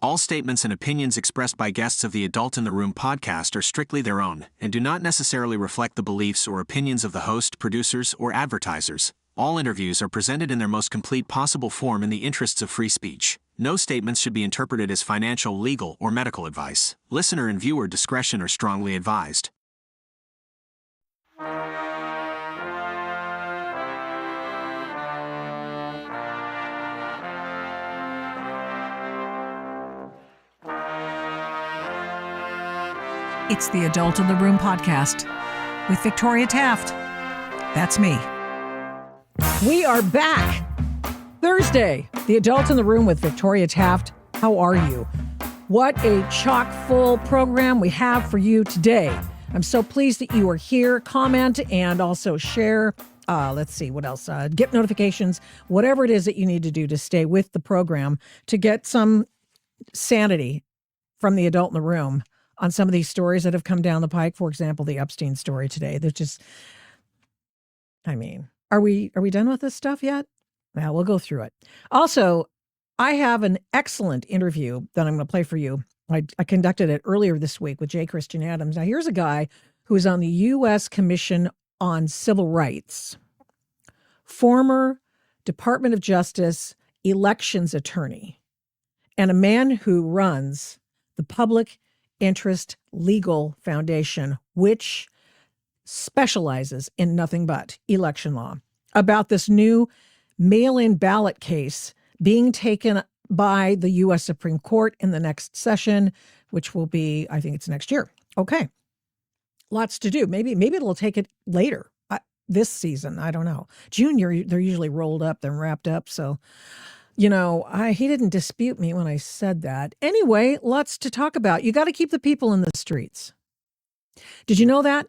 All statements and opinions expressed by guests of the Adult in the Room podcast are strictly their own and do not necessarily reflect the beliefs or opinions of the host, producers, or advertisers. All interviews are presented in their most complete possible form in the interests of free speech. No statements should be interpreted as financial, legal, or medical advice. Listener and viewer discretion are strongly advised. It's the Adult in the Room podcast with Victoria Taft. That's me. We are back. Thursday, the Adult in the Room with Victoria Taft. How are you? What a chock-full program we have for you today. I'm so pleased that you are here. Comment and also share. Let's see, what else? Get notifications, whatever it is that you need to do to stay with the program to get some sanity from the Adult in the Room on some of these stories that have come down the pike. For example, the Epstein story today. They're just, I mean, are we done with this stuff yet? Well, we'll go through it. Also, I have an excellent interview that I'm going to play for you. I conducted it earlier this week with J. Christian Adams. Now, here's a guy who's on the U.S. Commission on Civil Rights, former Department of Justice elections attorney, and a man who runs the Public Interest Legal Foundation, which specializes in nothing but election law, about this new mail-in ballot case being taken by the U.S. Supreme Court in the next session, which will be, I think it's next year. Okay. Lots to do. Maybe it'll take it later this season. I don't know. June, they're usually rolled up, they're wrapped up. So, you know, he didn't dispute me when I said that. Anyway, lots to talk about. You got to keep the people in the streets. Did you know that?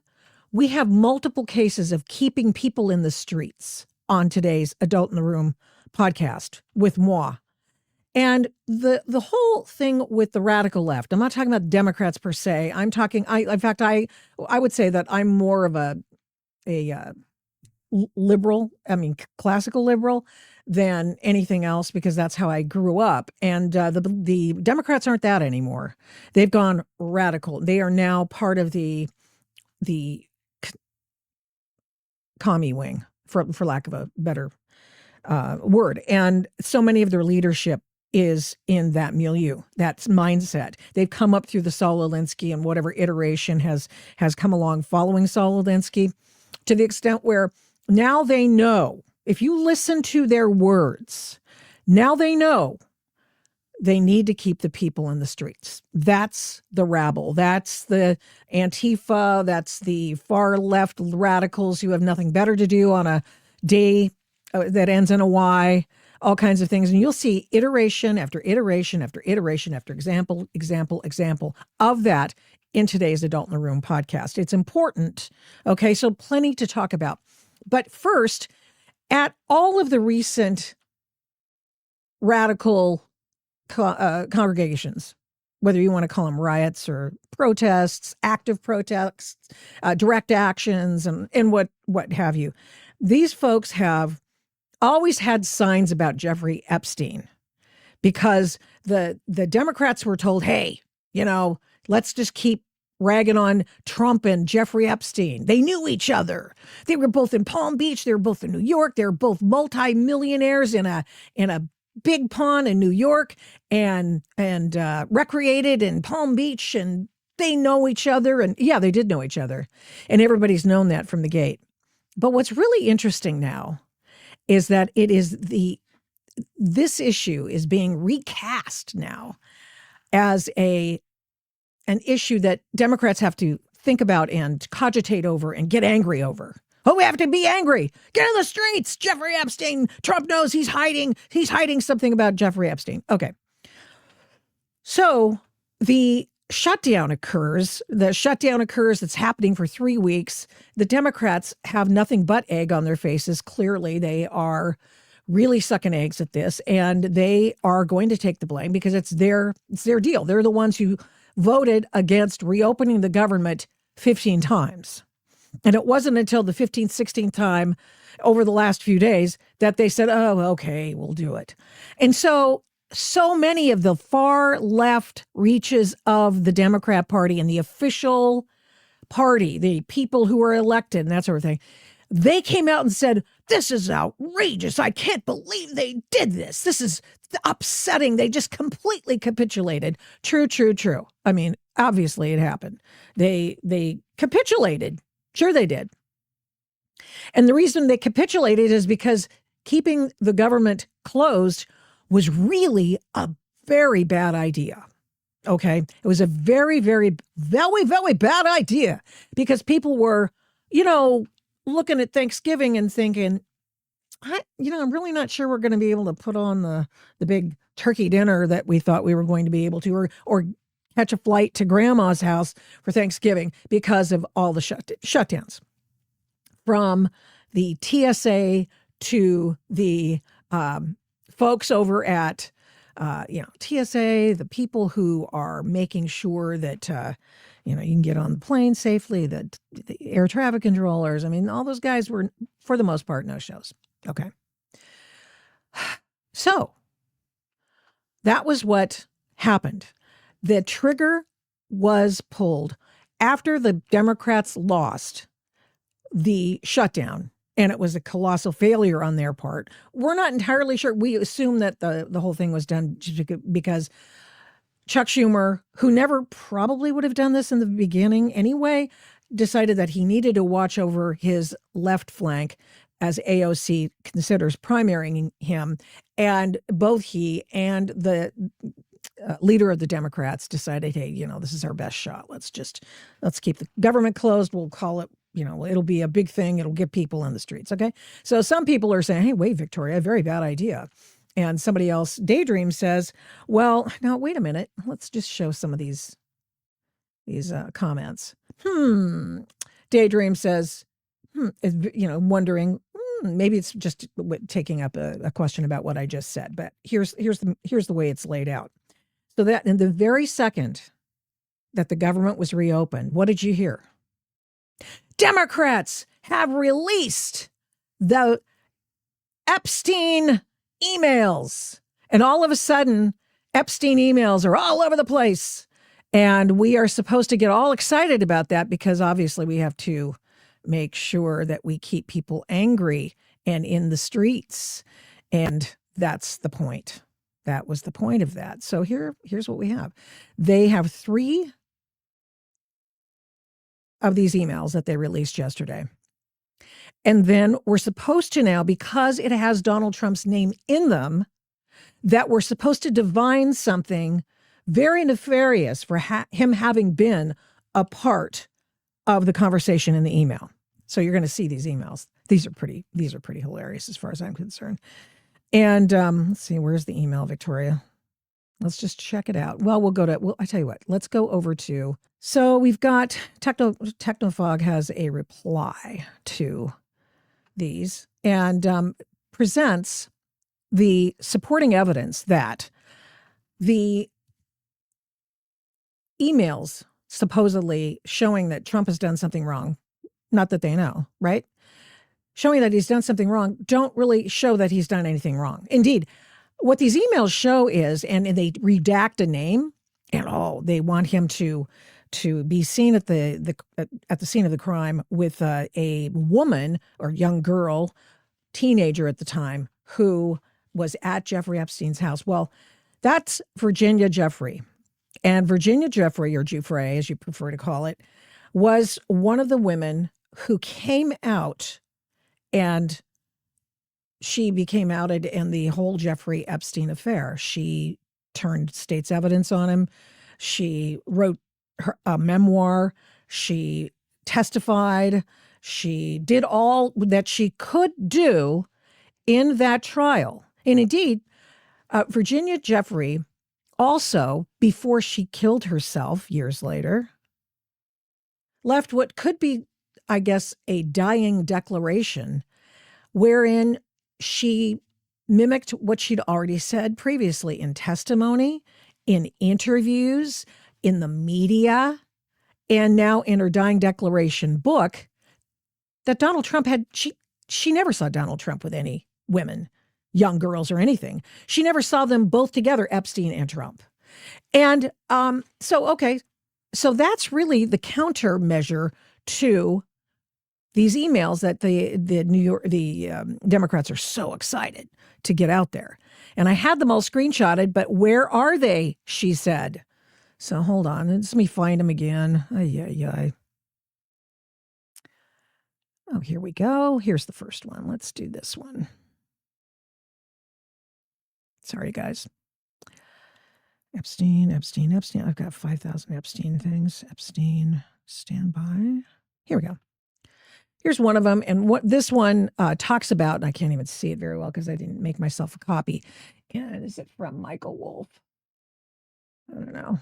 We have multiple cases of keeping people in the streets on today's Adult in the Room podcast with moi. And the whole thing with the radical left, I'm not talking about Democrats per se. I'm talking, in fact, I would say that I'm more of a liberal, classical liberal, than anything else, because that's how I grew up. And the Democrats aren't that anymore. They've gone radical. They are now part of the commie wing, for lack of a better word. And so many of their leadership is in that milieu, that mindset. They've come up through the Saul Alinsky and whatever iteration has come along following Saul Alinsky, to the extent where now they know, if you listen to their words, now they know they need to keep the people in the streets. That's the rabble. That's the Antifa. That's the far left radicals who have nothing better to do on a day that ends in a Y, all kinds of things. And you'll see iteration after iteration after iteration after example of that in today's Adult in the Room podcast. It's important. Okay, so plenty to talk about. But first, at all of the recent radical congregations, whether you want to call them riots or protests, active protests, direct actions, and what have you, these folks have always had signs about Jeffrey Epstein, because the Democrats were told, hey, let's just keep ragging on Trump and Jeffrey Epstein. They knew each other. They were both in Palm Beach. They were both in New York. They were both multimillionaires in a big pond in New York and recreated in Palm Beach, and they know each other. And yeah, they did know each other. And everybody's known that from the gate. But what's really interesting now is that this issue is being recast now as an issue that Democrats have to think about and cogitate over and get angry over. Oh, we have to be angry. Get in the streets. Jeffrey Epstein. Trump knows he's hiding something about Jeffrey Epstein. Okay. So the shutdown occurs. That's happening for 3 weeks. The Democrats have nothing but egg on their faces. Clearly, they are really sucking eggs at this, and they are going to take the blame because it's their deal. They're the ones who voted against reopening the government 15 times. And it wasn't until the 15th, 16th time over the last few days that they said, oh, okay, we'll do it. And so so many of the far left reaches of the Democrat Party and the official party, the people who were elected and that sort of thing, they came out and said, this is outrageous. I can't believe they did this. This is upsetting. They just completely capitulated. True, true, true. I mean, obviously it happened. They capitulated. Sure they did. And the reason they capitulated is because keeping the government closed was really a very bad idea. Okay. It was a very, very, very, very bad idea because people were, looking at Thanksgiving and thinking, I'm really not sure we're going to be able to put on the big turkey dinner that we thought we were going to be able to, or catch a flight to grandma's house for Thanksgiving because of all the shutdowns. From the TSA to the folks over at TSA, the people who are making sure that you can get on the plane safely, the air traffic controllers. I mean, all those guys were, for the most part, no shows. Okay. So that was what happened. The trigger was pulled after the Democrats lost the shutdown, and it was a colossal failure on their part. We're not entirely sure. We assume that the whole thing was done because Chuck Schumer, who never probably would have done this in the beginning anyway, decided that he needed to watch over his left flank as AOC considers primarying him. And both he and the leader of the Democrats decided, hey, this is our best shot. Let's keep the government closed. We'll call it, it'll be a big thing. It'll get people in the streets. Okay. So some people are saying, hey, wait, Victoria, very bad idea. And somebody else, Daydream, says, well, now, wait a minute. Let's just show some of these comments. Daydream says, wondering, maybe it's just taking up a question about what I just said. But here's the way it's laid out. So that in the very second that the government was reopened, what did you hear? Democrats have released the Epstein emails. And all of a sudden, Epstein emails are all over the place. And we are supposed to get all excited about that because obviously we have to make sure that we keep people angry and in the streets. And that's the point. That was the point of that. So here's what we have. They have 3 of these emails that they released yesterday. And then we're supposed to now, because it has Donald Trump's name in them, that we're supposed to divine something very nefarious for him having been a part of the conversation in the email. So you're going to see these emails. These are pretty hilarious as far as I'm concerned. And let's see, where's the email, Victoria? Let's just check it out. Well, I tell you what, let's go over to, so we've got Technofog has a reply to these and presents the supporting evidence that the emails supposedly showing that Trump has done something wrong, not that they know, right? Showing that he's done something wrong don't really show that he's done anything wrong. Indeed, what these emails show is, and they redact a name, and they want him to be seen at the scene of the crime with a woman or young girl, teenager at the time, who was at Jeffrey Epstein's house. Well, that's Virginia Jeffrey. And Virginia Jeffrey, or Giuffre, as you prefer to call it, was one of the women who came out, and she became outed in the whole Jeffrey Epstein affair. She turned state's evidence on him. She wrote a memoir. She testified. She did all that she could do in that trial. And indeed, Virginia Jeffrey also, before she killed herself years later, left what could be, I guess, a dying declaration wherein she mimicked what she'd already said previously in testimony, in interviews, in the media, and now in her dying declaration book, that Donald Trump she never saw Donald Trump with any women young girls or anything. She never saw them both together, Epstein and Trump. And so that's really the countermeasure to these emails that the Democrats are so excited to get out there. And I had them all screenshotted, but where are they? She said. So hold on, let me find them again. Oh, here we go. Here's the first one. Let's do this one. Sorry, guys. Epstein. I've got 5,000 Epstein things. Epstein, standby. Here we go. Here's one of them. And what this one talks about, and I can't even see it very well because I didn't make myself a copy. And is it from Michael Wolff? I don't know.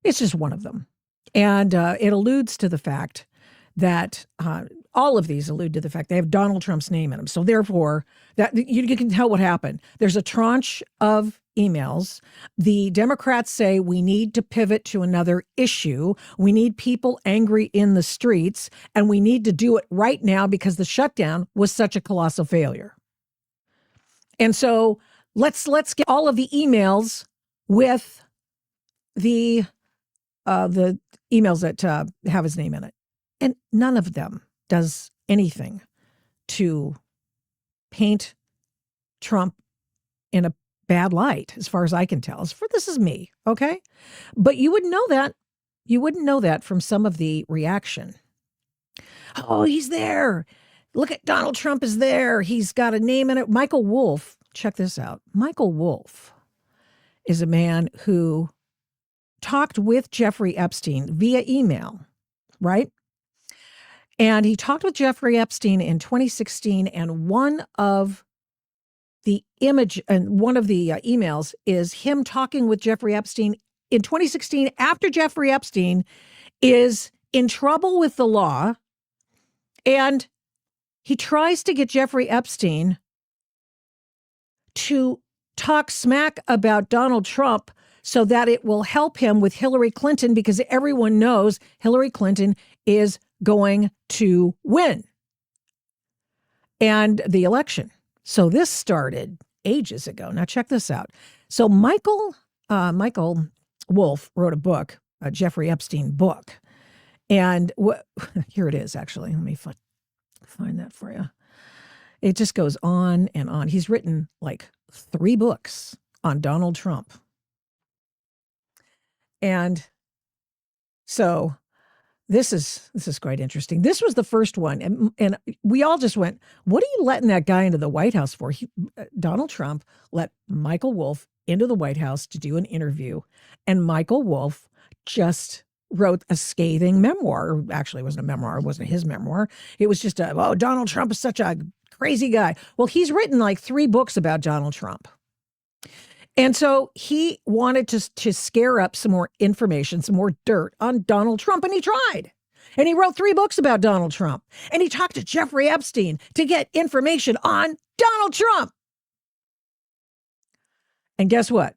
It's just one of them. And it alludes to the fact that all of these allude to the fact they have Donald Trump's name in them. So therefore, that you can tell what happened. There's a tranche of emails. The Democrats say we need to pivot to another issue. We need people angry in the streets, and we need to do it right now because the shutdown was such a colossal failure. And so let's get all of the emails with the emails that have his name in it. And none of them does anything to paint Trump in a bad light, as far as I can tell. This is me, okay? But you wouldn't know that. You wouldn't know that from some of the reaction. Oh, he's there. Look at Donald Trump is there. He's got a name in it. Michael Wolff, check this out. Michael Wolff is a man who talked with Jeffrey Epstein via email, right? And he talked with Jeffrey Epstein in 2016, and one of the emails is him talking with Jeffrey Epstein in 2016 after Jeffrey Epstein is in trouble with the law, and he tries to get Jeffrey Epstein to talk smack about Donald Trump so that it will help him with Hillary Clinton, because everyone knows Hillary Clinton is going to win and the election. So this started ages ago. Now check this out. So Michael Wolff wrote a book, a Jeffrey Epstein book. And here it is, actually. Let me find that for you. It just goes on and on. He's written like 3 books on Donald Trump. And so this is quite interesting. This was the first one. And we all just went, what are you letting that guy into the White House for? Donald Trump let Michael Wolff into the White House to do an interview. And Michael Wolff just wrote a scathing memoir. Actually, it wasn't a memoir. It wasn't his memoir. It was just Donald Trump is such a crazy guy. Well, he's written like 3 books about Donald Trump. And so he wanted to scare up some more information, some more dirt on Donald Trump, and he tried. And he wrote 3 books about Donald Trump. And he talked to Jeffrey Epstein to get information on Donald Trump. And guess what?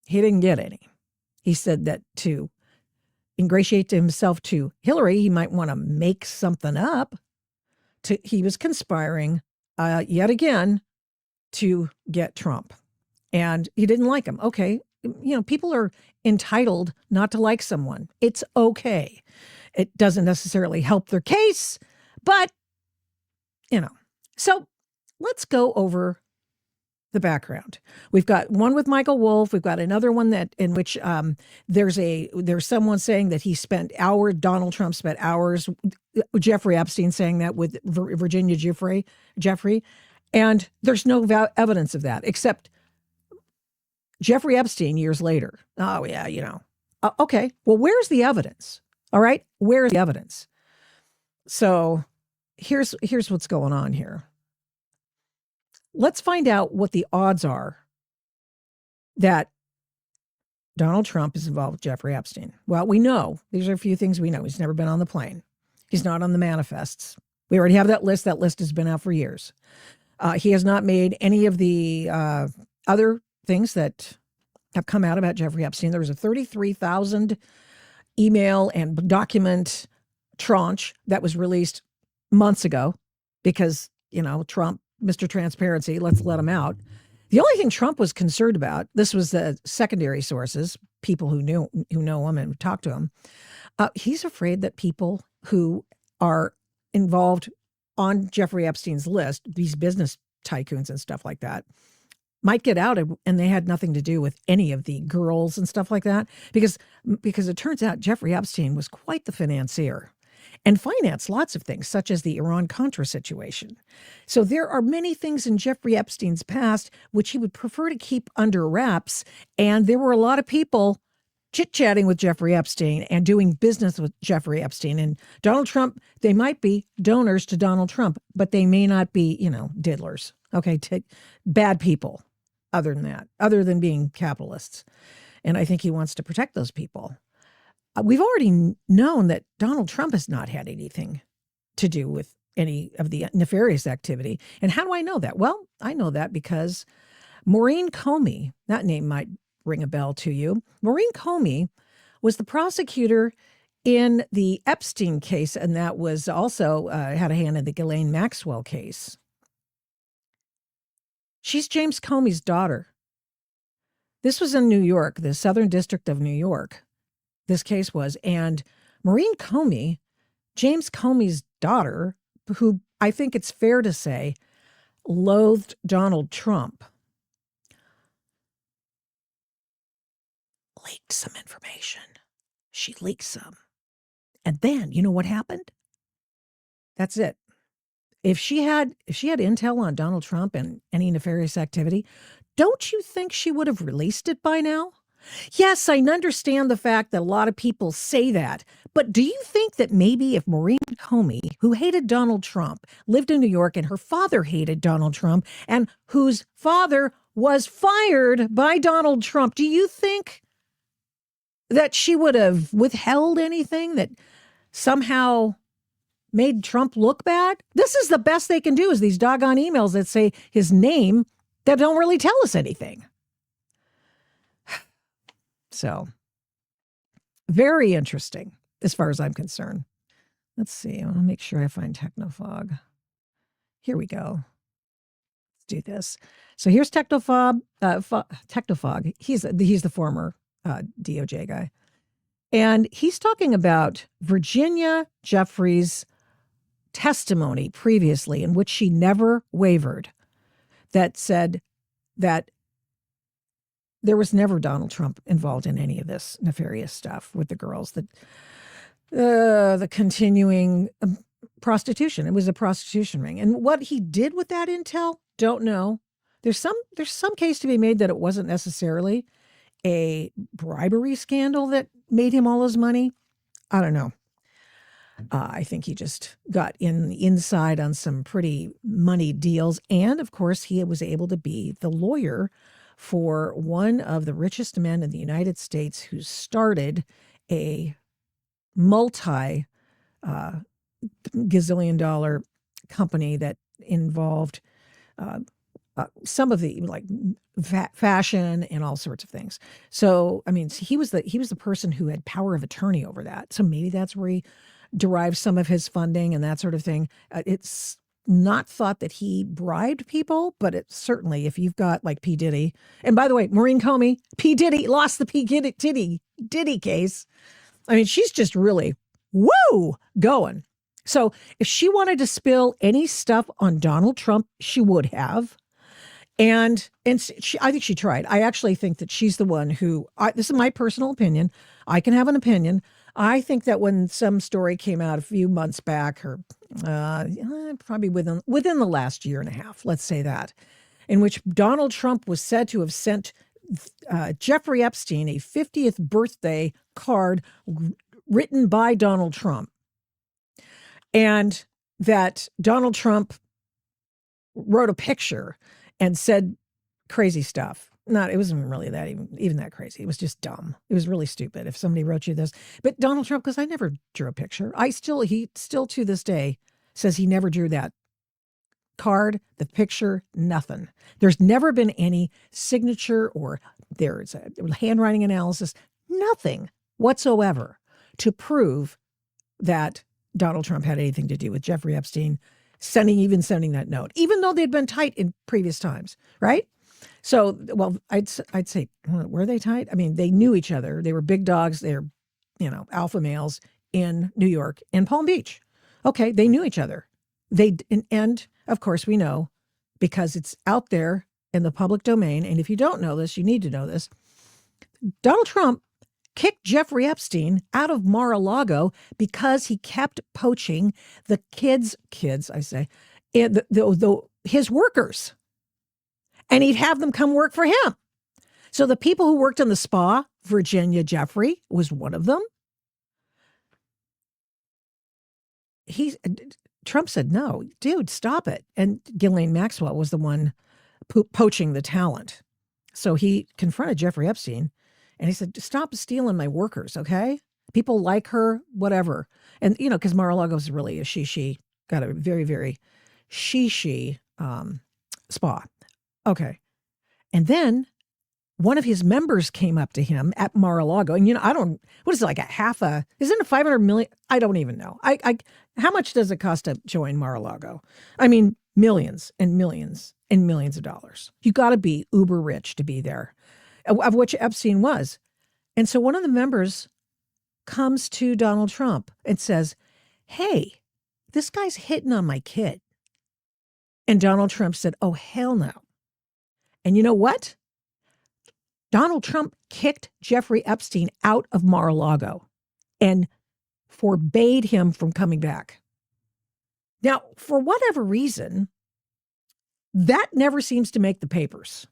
He didn't get any. He said that to ingratiate himself to Hillary, he might want to make something up. He was conspiring yet again to get Trump. And he didn't like him. Okay, people are entitled not to like someone. It's okay. It doesn't necessarily help their case, but, So let's go over the background. We've got one with Michael Wolff. We've got another one in which there's someone saying that Donald Trump spent hours, Jeffrey Epstein saying that with Virginia Jeffrey. And there's no evidence of that, except Jeffrey Epstein years later. Oh, yeah, okay, well, where's the evidence? All right, where's the evidence? So here's what's going on here. Let's find out what the odds are that Donald Trump is involved with Jeffrey Epstein. Well, we know. These are a few things we know. He's never been on the plane. He's not on the manifests. We already have that list. That list has been out for years. He has not made any of the other things that have come out about Jeffrey Epstein. There was a 33,000 email and document tranche that was released months ago because, Trump Mr. Transparency, let's let him out. The only thing Trump was concerned about, this was the secondary sources, people who know him and talked to him. He's afraid that people who are involved on Jeffrey Epstein's list, these business tycoons and stuff like that, might get out and they had nothing to do with any of the girls and stuff like that. Because it turns out Jeffrey Epstein was quite the financier and financed lots of things, such as the Iran-Contra situation. So there are many things in Jeffrey Epstein's past which he would prefer to keep under wraps. And there were a lot of people chit-chatting with Jeffrey Epstein and doing business with Jeffrey Epstein. And Donald Trump, they might be donors to Donald Trump, but they may not be, diddlers, okay, bad people other than that, other than being capitalists. And I think he wants to protect those people. We've already known that Donald Trump has not had anything to do with any of the nefarious activity. And how do I know that? Well, I know that because Maureen Comey, that name might ring a bell to you. Maureen Comey was the prosecutor in the Epstein case, and that was also had a hand in the Ghislaine Maxwell case. She's James Comey's daughter. This was in New York, the Southern District of New York. This case was, and Maureen Comey, James Comey's daughter, who I think it's fair to say loathed Donald Trump, leaked some information. She leaked some. And then, you know what happened? That's it. If she had intel on Donald Trump and any nefarious activity, don't you think she would have released it by now? Yes, I understand the fact that a lot of people say that, but do you think that maybe if Maureen Comey, who hated Donald Trump, lived in New York and her father hated Donald Trump and whose father was fired by Donald Trump, do you think that she would have withheld anything that somehow made Trump look bad? This is the best they can do, is these doggone emails that say his name that don't really tell us anything. So, very interesting as far as I'm concerned. Let's see. I want to make sure I find Technofog. Here we go. Let's do this. So here's Technofog. He's the former DOJ guy. And he's talking about Virginia Jeffries' testimony previously in which she never wavered, that said that there was never Donald Trump involved in any of this nefarious stuff with the girls, the continuing prostitution. It was a prostitution ring. And what he did with that intel, don't know. There's some case to be made that it wasn't necessarily a bribery scandal that made him all his money. I don't know. I think he just got inside on some pretty money deals. And of course, he was able to be the lawyer for one of the richest men in the United States who started a multi-gazillion-dollar company that involved some of the fashion and all sorts of things. So, I mean, he was the person who had power of attorney over that. So maybe that's where he derived some of his funding and that sort of thing. It's not thought that he bribed people, but it's certainly, if you've got like P. Diddy, and by the way, Maureen Comey, P. Diddy lost the P. Diddy case. I mean, she's just really, going. So if she wanted to spill any stuff on Donald Trump, she would have. And I think she tried. I actually think that she's the one who, this is my personal opinion. I can have an opinion. I think that when some story came out a few months back, or probably within the last year and a half, let's say that, in which Donald Trump was said to have sent Jeffrey Epstein a 50th birthday card written by Donald Trump, and that Donald Trump wrote a picture and said crazy stuff. It wasn't really that even that crazy. It was just dumb. It was really stupid if somebody wrote you this. But Donald Trump, because I never drew a picture. He still to this day says he never drew that card, the picture, nothing. There's never been any signature or there's a handwriting analysis, nothing whatsoever to prove that Donald Trump had anything to do with Jeffrey Epstein sending that note, even though they'd been tight in previous times, right? So, well, I'd say, were they tight? I mean, they knew each other. They were big dogs. They're, alpha males in New York and Palm Beach. Okay, they knew each other. And of course we know, because it's out there in the public domain. And if you don't know this, you need to know this. Donald Trump kicked Jeffrey Epstein out of Mar-a-Lago because he kept poaching the kids, I say, and his workers. And he'd have them come work for him. So the people who worked in the spa, Virginia Jeffrey was one of them. Trump said, no, dude, stop it. And Ghislaine Maxwell was the one poaching the talent. So he confronted Jeffrey Epstein and he said, stop stealing my workers, okay? People like her, whatever. And, because Mar-a-Lago is really a she, got a very, very she spa. Okay. And then one of his members came up to him at Mar-a-Lago. And, what is it, like isn't it 500 million? I don't even know. How much does it cost to join Mar-a-Lago? I mean, millions and millions and millions of dollars. You got to be uber rich to be there, of which Epstein was. And so one of the members comes to Donald Trump and says, hey, this guy's hitting on my kid. And Donald Trump said, oh, hell no. And you know what? Donald Trump kicked Jeffrey Epstein out of Mar-a-Lago and forbade him from coming back. Now, for whatever reason, that never seems to make the papers.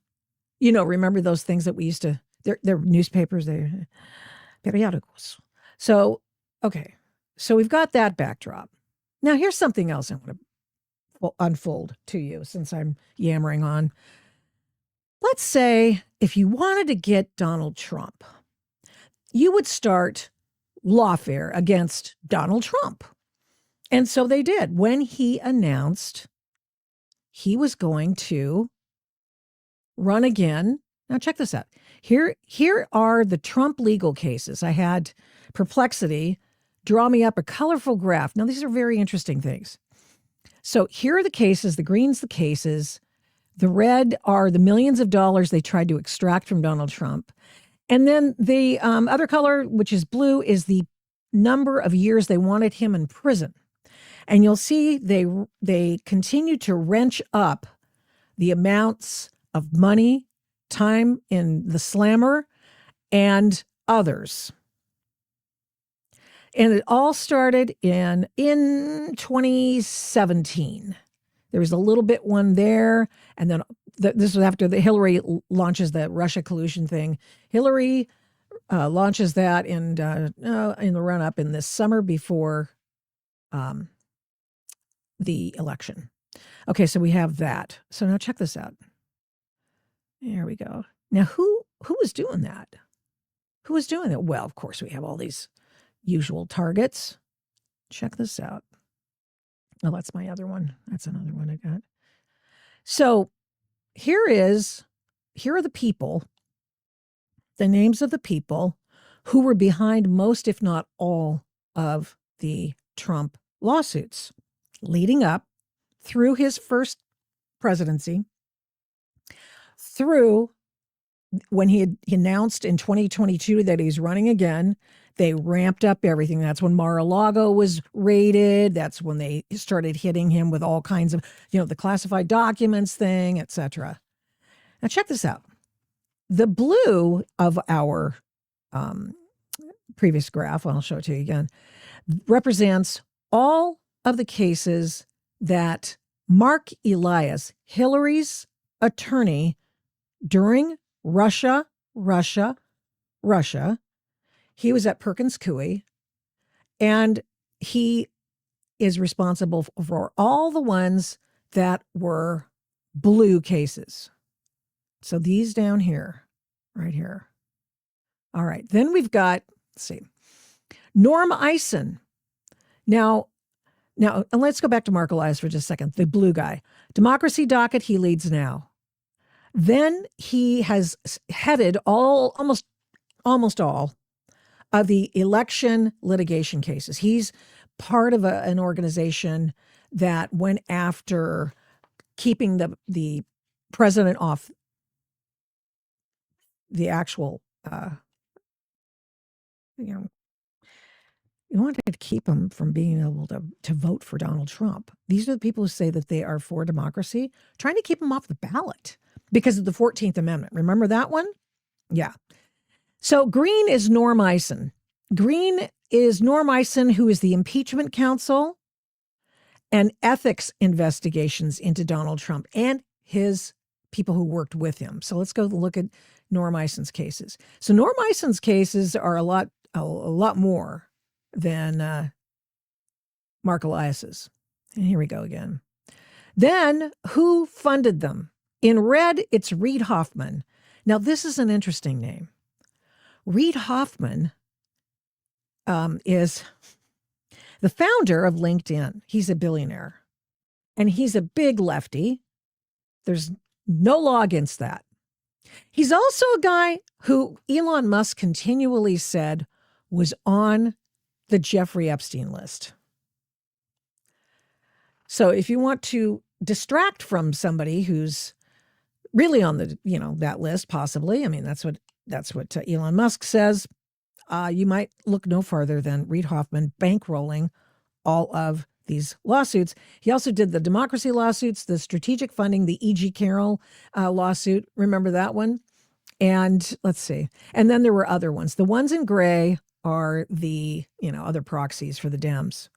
Remember those things that we used to, they're newspapers, they're periodicals. So, okay. So we've got that backdrop. Now, here's something else I want to unfold to you since I'm yammering on. Let's say if you wanted to get Donald Trump, you would start lawfare against Donald Trump. And so they did when he announced he was going to run again. Now check this out. Here are the Trump legal cases. I had Perplexity draw me up a colorful graph. Now these are very interesting things. So here are the cases, the green's the cases. The red are the millions of dollars they tried to extract from Donald Trump. And then the other color, which is blue, is the number of years they wanted him in prison. And you'll see they continue to wrench up the amounts of money, time in the slammer, and others. And it all started in 2017. There was a little bit one there. And then this was after the Hillary launches the Russia collusion thing. Hillary launches that in the run up in this summer before the election. Okay, so we have that. So now check this out. There we go. Now, who was doing that? Who was doing it? Well, of course, we have all these usual targets. Check this out. Oh, that's my other one. That's another one I got. So here are the people, the names of the people who were behind most, if not all, of the Trump lawsuits leading up through his first presidency, through when he announced in 2022 that he's running again. They ramped up everything. That's when Mar-a-Lago was raided. That's when they started hitting him with all kinds of, the classified documents thing, etc. Now check this out. The blue of our previous graph, I'll show it to you again, represents all of the cases that Mark Elias, Hillary's attorney during Russia, he was at Perkins Coie, and he is responsible for all the ones that were blue cases. So these down here, right here. All right. Then we've got, let's see, Norm Eisen. Now, and let's go back to Mark Elias for just a second, the blue guy. Democracy docket, he leads now. Then he has headed almost all of the election litigation cases. He's part of an organization that went after keeping the president off the actual, you know, you wanted to keep him from being able to vote for Donald Trump. These are the people who say that they are for democracy, trying to keep him off the ballot because of the 14th Amendment. Remember that one? Yeah. So Green is Norm Eisen. Green is Norm Eisen, who is the impeachment counsel and ethics investigations into Donald Trump and his people who worked with him. So let's go look at Norm Eisen's cases. So Norm Eisen's cases are a lot more than Mark Elias's. And here we go again. Then who funded them? In red, it's Reid Hoffman. Now, this is an interesting name. Reid Hoffman is the founder of LinkedIn. He's a billionaire, and he's a big lefty. There's no law against that. He's also a guy who Elon Musk continually said was on the Jeffrey Epstein list. So if you want to distract from somebody who's really on the, that list, possibly, I mean, that's what Elon Musk says, you might look no farther than Reid Hoffman bankrolling all of these lawsuits. He also did the democracy lawsuits, the strategic funding, the E.G. Carroll lawsuit. Remember that one? And let's see. And then there were other ones. The ones in gray are the, other proxies for the Dems.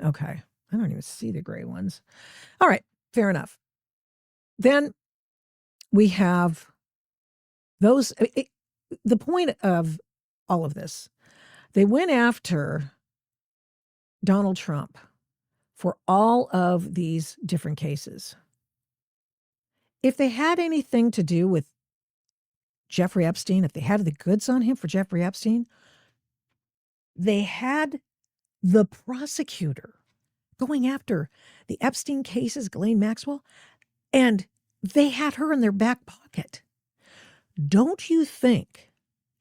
Okay. I don't even see the gray ones. All right. Fair enough. Then we have those. The point of all of this, they went after Donald Trump for all of these different cases. If they had anything to do with Jeffrey Epstein, if they had the goods on him for Jeffrey Epstein, they had the prosecutor going after the Epstein cases, Ghislaine Maxwell, and they had her in their back pocket. Don't you think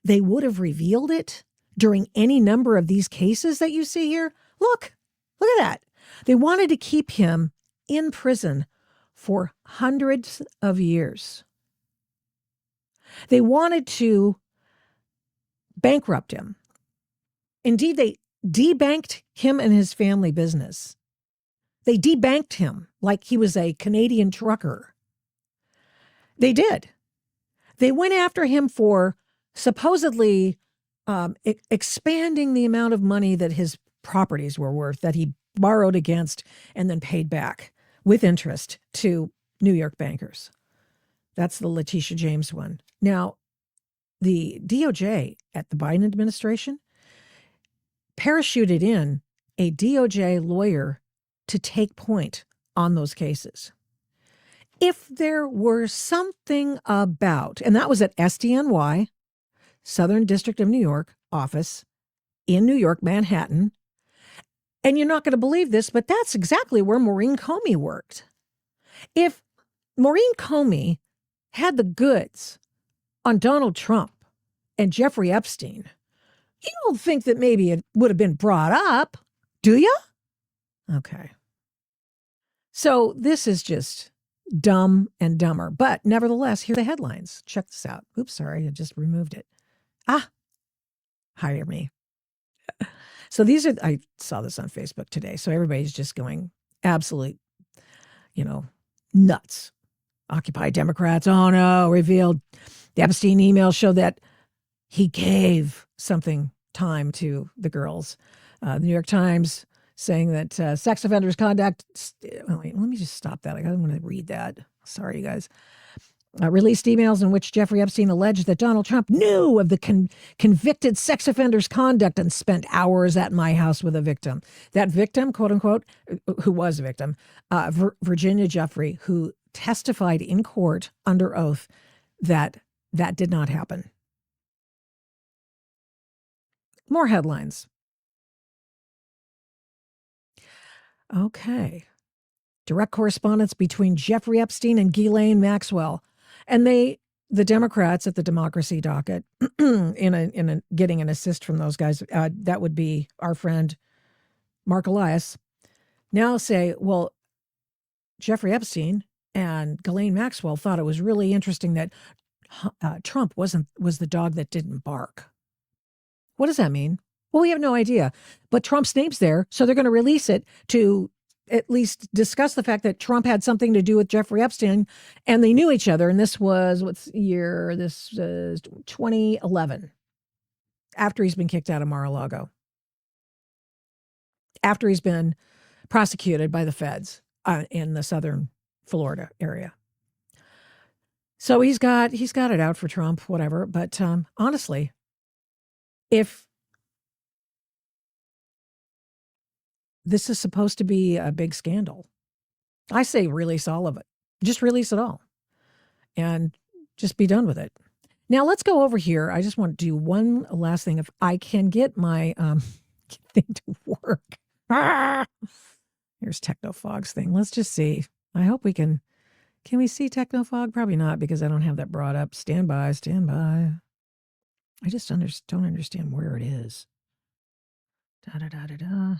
they would have revealed it during any number of these cases that you see here? Look at that. They wanted to keep him in prison for hundreds of years. They wanted to bankrupt him. Indeed, they debanked him and his family business. They debanked him like he was a Canadian trucker. They did. They went after him for supposedly expanding the amount of money that his properties were worth, that he borrowed against and then paid back with interest to New York bankers. That's the Letitia James one. Now, the DOJ at the Biden administration parachuted in a DOJ lawyer to take point on those cases. If there were something about, and that was at SDNY, Southern District of New York office in New York, Manhattan, and you're not going to believe this, but that's exactly where Maureen Comey worked. If Maureen Comey had the goods on Donald Trump and Jeffrey Epstein, you don't think that maybe it would have been brought up, do you? Okay. So this is just dumb and dumber. But nevertheless, here are the headlines. Check this out. Oops, sorry, I just removed it. Hire me. So I saw this on Facebook today. So everybody's just going absolute, nuts. Occupy Democrats. Oh no, revealed the Epstein email showed that he gave something time to the girls. The New York Times saying that sex offenders conduct. Wait, let me just stop that. I don't want to read that. Sorry, you guys. Released emails in which Jeffrey Epstein alleged that Donald Trump knew of the convicted sex offender's conduct and spent hours at my house with a victim. That victim, quote unquote, who was a victim, Virginia Jeffrey, who testified in court under oath that did not happen. More headlines. Okay. Direct correspondence between Jeffrey Epstein and Ghislaine Maxwell. And the Democrats at the democracy docket, in getting an assist from those guys, that would be our friend Mark Elias, now say, well, Jeffrey Epstein and Ghislaine Maxwell thought it was really interesting that Trump was the dog that didn't bark. What does that mean? Well, we have no idea. But Trump's name's there, so they're going to release it to at least discuss the fact that Trump had something to do with Jeffrey Epstein, and they knew each other. And this was, what's the year? This is 2011, after he's been kicked out of Mar-a-Lago, after he's been prosecuted by the feds in the southern Florida area. So he's got it out for Trump, whatever. But honestly, if this is supposed to be a big scandal, I say release all of it. Just release it all and just be done with it. Now let's go over here. I just want to do one last thing. If I can get my thing to work. Here's Technofog's thing. Let's just see. I hope we can we see Technofog? Probably not, because I don't have that brought up. Stand by. I just don't understand where it is. Da-da-da-da-da.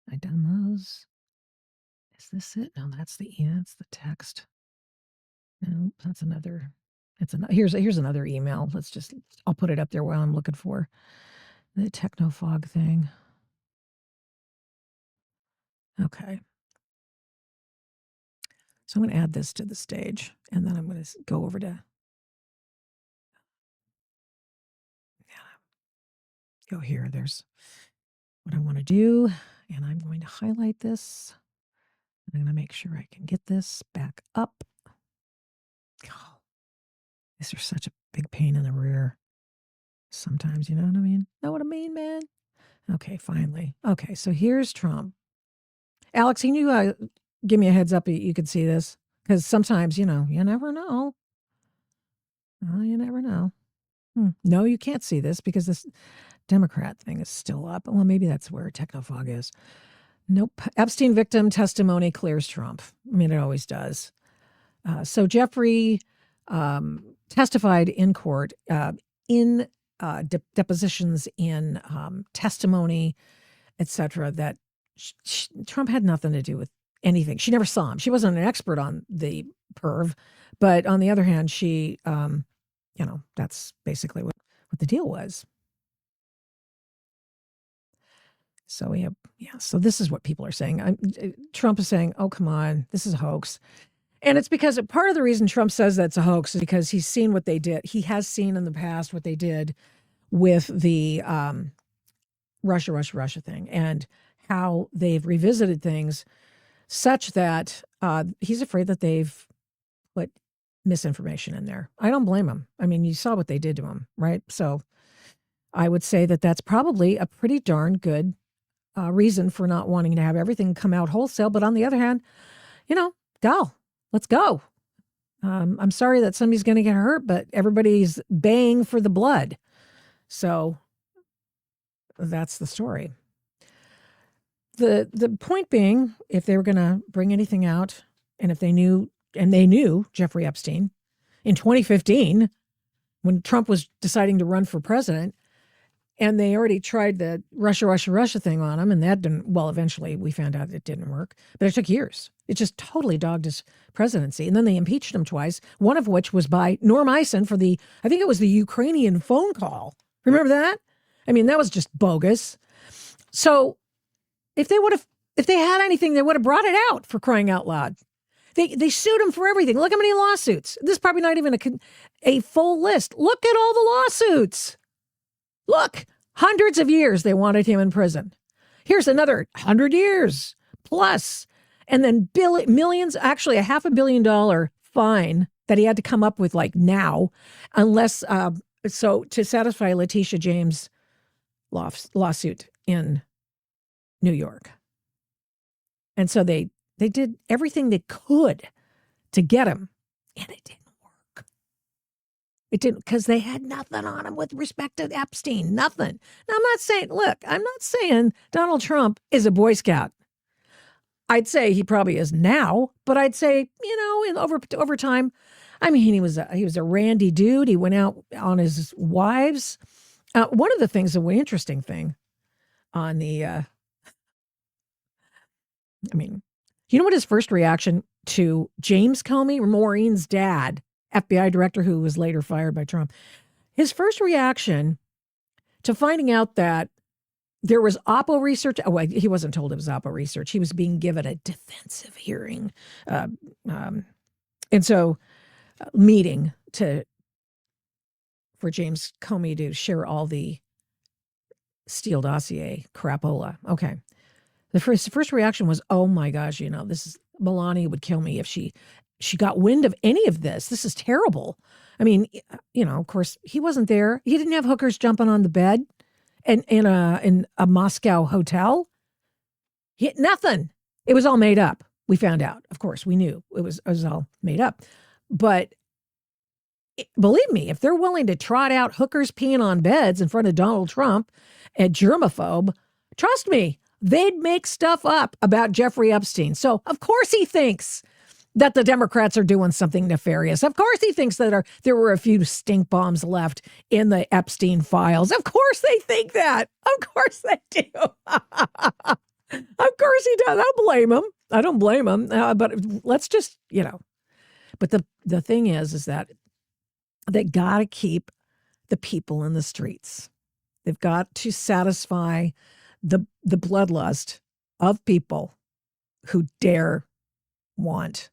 I done those. Is this it? No, that's the text. No, that's another. Here's another email. I'll put it up there while I'm looking for the Technofog thing. Okay. So I'm going to add this to the stage, and then I'm going to go over to go here. There's what I want to do, and I'm going to highlight this. I'm going to make sure I can get this back up. Oh, these are such a big pain in the rear. Sometimes, you know what I mean? Know what I mean, man? Okay, finally. Okay, so here's Trump. Alex, can you give me a heads up you could see this? Because sometimes, you never know. Oh, you never know. No, you can't see this because this Democrat thing is still up. Well, maybe that's where Technofog is. Nope. Epstein victim testimony clears Trump. I mean, it always does. So Jeffrey testified in court in depositions, in testimony, etc., that Trump had nothing to do with anything. She never saw him. She wasn't an expert on the perv, but on the other hand, she, that's basically what the deal was. So we have, so this is what people are saying. Trump is saying, oh, come on, this is a hoax. And it's because part of the reason Trump says that's a hoax is because he's seen what they did. He has seen in the past what they did with the Russia thing, and how they've revisited things such that he's afraid that they've put misinformation in there. I don't blame him. I mean, you saw what they did to him, right? So I would say that that's probably a pretty darn good reason for not wanting to have everything come out wholesale. But on the other hand, let's go. I'm sorry that somebody's going to get hurt, but everybody's baying for the blood. So that's the story. The point being, if they were going to bring anything out, and if they knew Jeffrey Epstein in 2015, when Trump was deciding to run for president, and they already tried the Russia thing on him, and that didn't, well, eventually we found out it didn't work, but it took years. It just totally dogged his presidency. And then they impeached him twice, one of which was by Norm Eisen for I think it was the Ukrainian phone call. Remember that? I mean, that was just bogus. So if they had anything, they would have brought it out, for crying out loud. They sued him for everything. Look how many lawsuits. This is probably not even a full list. Look at all the lawsuits. Look, hundreds of years they wanted him in prison. Here's another 100 years plus. And then millions, actually $500 million fine that he had to come up with now, unless, to satisfy Letitia James' lawsuit in New York. And so they did everything they could to get him, and it didn't work. It didn't, because they had nothing on him with respect to Epstein, nothing. Now, I'm not saying Donald Trump is a Boy Scout. I'd say he probably is now, but I'd say, over time, I mean, he was a randy dude. He went out on his wives. One of the things, the interesting thing on the, you know what his first reaction to James Comey, Maureen's dad, FBI director who was later fired by Trump. His first reaction to finding out that there was Oppo research. Oh, he wasn't told it was Oppo research. He was being given a defensive hearing. And so meeting for James Comey to share all the Steele dossier crapola. Okay. The first reaction was, oh my gosh, Melania would kill me if she got wind of any of this. This is terrible. I mean, of course, he wasn't there. He didn't have hookers jumping on the bed in a Moscow hotel. Nothing. It was all made up. We found out. Of course, we knew it was all made up. But believe me, if they're willing to trot out hookers peeing on beds in front of Donald Trump and germaphobe, trust me, they'd make stuff up about Jeffrey Epstein. So, of course, he thinks that the Democrats are doing something nefarious. Of course, he thinks that there were a few stink bombs left in the Epstein files. Of course, they think that. Of course, they do. Of course, he does. I don't blame him. But let's just, But the thing is that they got to keep the people in the streets. They've got to satisfy the bloodlust of people who dare want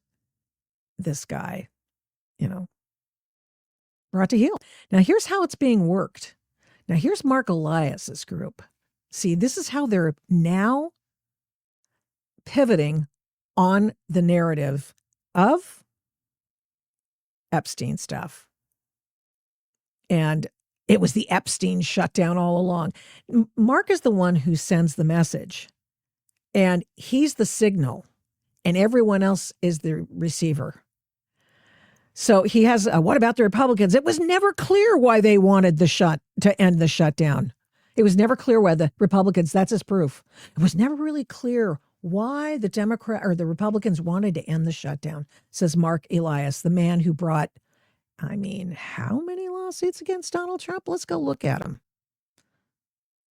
this guy, brought to heel. Now, here's how it's being worked. Now, here's Mark Elias's group. See, this is how they're now pivoting on the narrative of Epstein stuff. And it was the Epstein shutdown all along. Mark is the one who sends the message, and he's the signal, and everyone else is the receiver. So he has, what about the Republicans? It was never clear why they wanted to end the shutdown. It was never clear why the Republicans, that's his proof. It was never really clear why the Republicans wanted to end the shutdown, says Mark Elias, the man who brought, how many lawsuits against Donald Trump? Let's go look at them.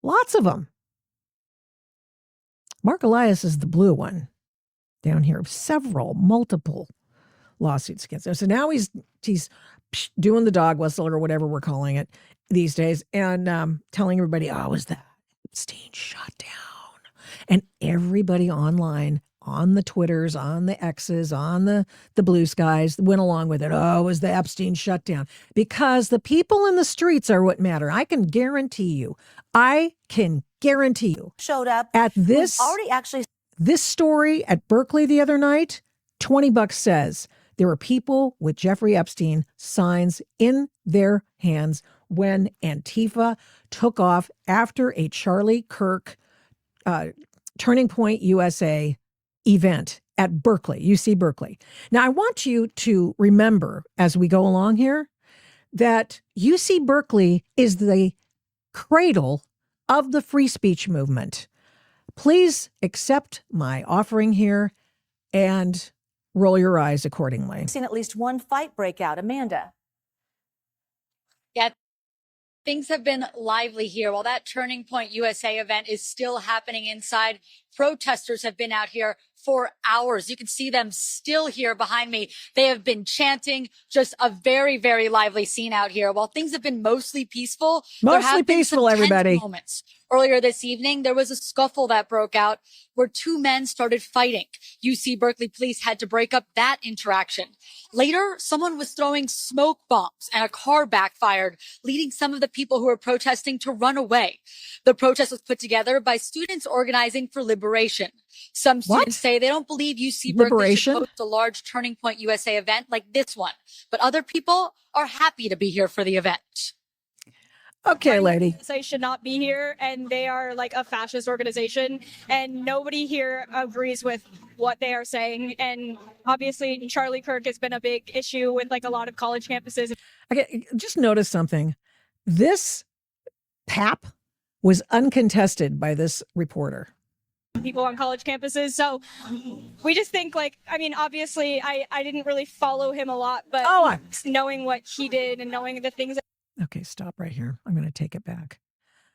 Lots of them. Mark Elias is the blue one down here. Multiple lawsuits against him. So now he's doing the dog whistle or whatever we're calling it these days and telling everybody, it was the Epstein shutdown. And everybody online, on the Twitters, on the X's, on the blue skies, went along with it. Oh, it was the Epstein shutdown. Because the people in the streets are what matter. I can guarantee you. Showed up at this story at Berkeley the other night. $20 says there were people with Jeffrey Epstein signs in their hands when Antifa took off after a Charlie Kirk Turning Point USA event at Berkeley, UC Berkeley. Now, I want you to remember as we go along here that UC Berkeley is the cradle of the free speech movement. Please accept my offering here and roll your eyes accordingly. I've seen at least one fight break out. Amanda. Yeah, things have been lively here. While that Turning Point USA event is still happening inside, protesters have been out here for hours. You can see them still here behind me. They have been chanting, just a very, very lively scene out here. While things have been mostly peaceful, there have been some tense moments. Earlier this evening, there was a scuffle that broke out where two men started fighting. UC Berkeley police had to break up that interaction. Later, someone was throwing smoke bombs and a car backfired, leading some of the people who were protesting to run away. The protest was put together by students organizing for liberation. Some students say they don't believe UC Berkeley should host a large Turning Point USA event like this one, but other people are happy to be here for the event. Okay, lady. They should not be here, and they are like a fascist organization, and nobody here agrees with what they are saying. And obviously, Charlie Kirk has been a big issue with like a lot of college campuses. Okay, just notice something. This PAP was uncontested by this reporter. People on college campuses. So we just think obviously I didn't really follow him a lot, but knowing what he did and knowing the things. Okay, stop right here. I'm going to take it back.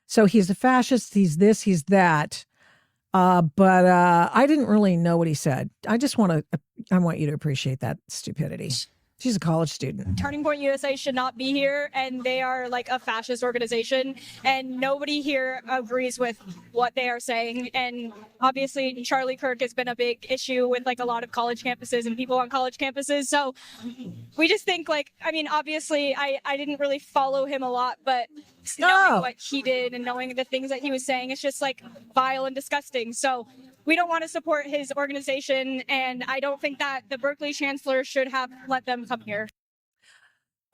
So he's a fascist. He's this, he's that. But I didn't really know what he said. I want you to appreciate that stupidity. She's a college student. Turning Point USA should not be here, and they are like a fascist organization, and nobody here agrees with what they are saying. And obviously Charlie Kirk has been a big issue with like a lot of college campuses and people on college campuses. So we just think like, I mean, obviously I didn't really follow him a lot, but knowing what he did and knowing the things that he was saying, it's just like vile and disgusting. So we don't want to support his organization, and I don't think that the Berkeley chancellor should have let them come here.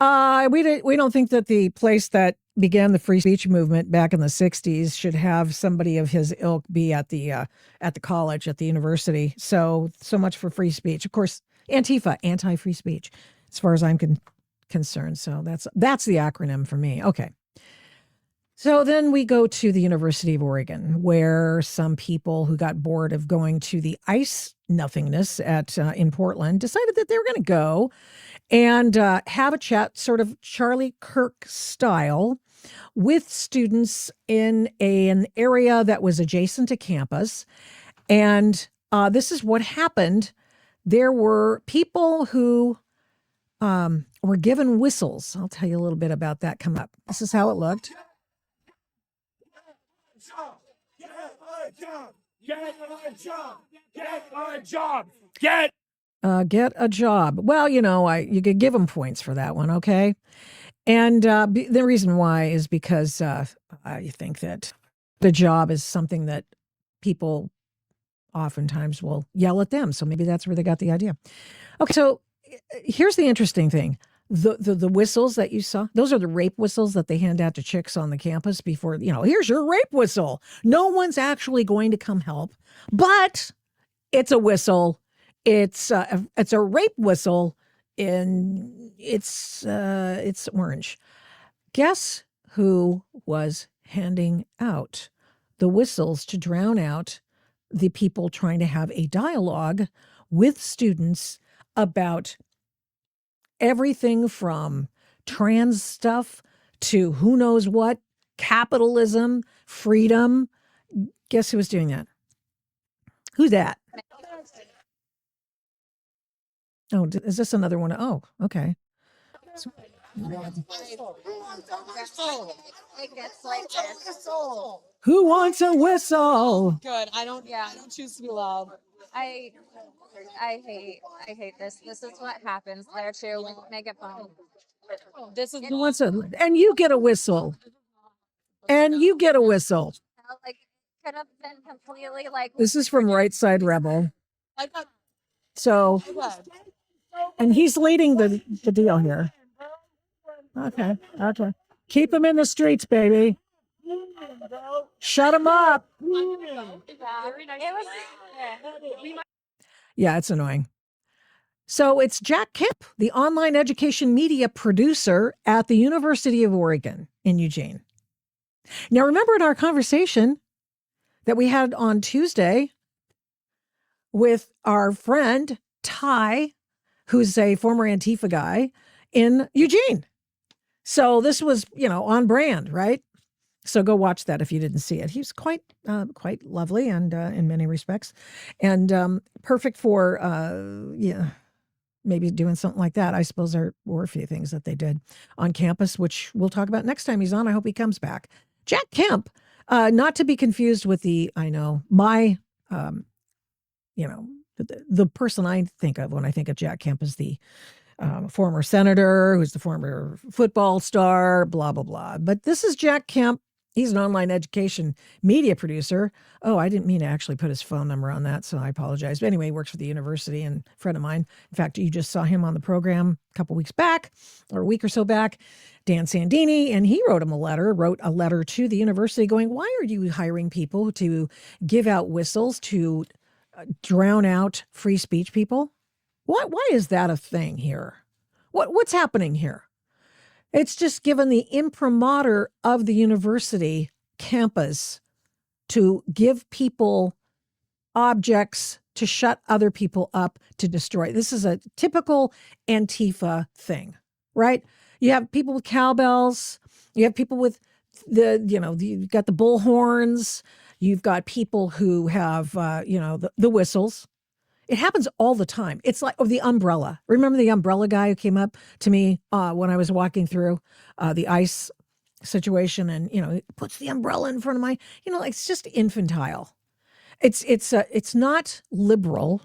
We don't think that the place that began the free speech movement back in the 60s should have somebody of his ilk be at the college, at the university. So much for free speech. Of course, Antifa, anti-free speech, as far as I'm concerned. So that's the acronym for me. Okay. So then we go to the University of Oregon, where some people who got bored of going to the ice nothingness in Portland decided that they were going to go and have a chat, sort of Charlie Kirk style, with students in an area that was adjacent to campus. And this is what happened. There were people who were given whistles. I'll tell you a little bit about that come up. This is how it looked. Get a job! Get a job! Get a job. Well, you could give them points for that one, okay? And the reason why is because you think that the job is something that people oftentimes will yell at them. So maybe that's where they got the idea. Okay, so here's the interesting thing. The whistles that you saw, those are the rape whistles that they hand out to chicks on the campus before, here's your rape whistle. No one's actually going to come help, but it's a whistle. It's a rape whistle, and it's orange. Guess who was handing out the whistles to drown out the people trying to have a dialogue with students about everything from trans stuff to who knows what, capitalism, freedom. Guess who was doing that? Who's that? Oh, is this another one? Oh, okay. Who wants a whistle? Good. I don't choose to be loud. I hate this. This is what happens there too when you make it fun. This is Who wants and you get a whistle. And you get a whistle. Like could have been completely like. This is from Right Side Rebel. I got So, and he's leading the deal here. Okay. Keep him in the streets, baby. Shut him up. Yeah, it's annoying. So it's Jack Kemp, the online education media producer at the University of Oregon in Eugene. Now, remember in our conversation that we had on Tuesday with our friend Ty, who's a former Antifa guy in Eugene. So this was, on brand, right? So go watch that if you didn't see it. He's quite lovely and in many respects, and perfect for maybe doing something like that. I suppose there were a few things that they did on campus, which we'll talk about next time he's on. I hope he comes back. Jack Kemp, not to be confused with the person I think of when I think of Jack Kemp is the former senator who's the former football star, blah, blah, blah. But this is Jack Kemp. He's an online education media producer. Oh, I didn't mean to actually put his phone number on that, so I apologize. But anyway, he works for the university and a friend of mine. In fact, you just saw him on the program a couple weeks back, or a week or so back, Dan Sandini, and he wrote a letter to the university going, why are you hiring people to give out whistles to drown out free speech people? Why is that a thing here? What's happening here? It's just given the imprimatur of the university campus to give people objects to shut other people up, to destroy. This is a typical Antifa thing, right? You have people with cowbells. You have people with you've got the bullhorns. You've got people who have, the whistles. It happens all the time. It's like the umbrella. Remember the umbrella guy who came up to me when I was walking through the ICE situation, and he puts the umbrella in front of my, it's just infantile. It's not liberal.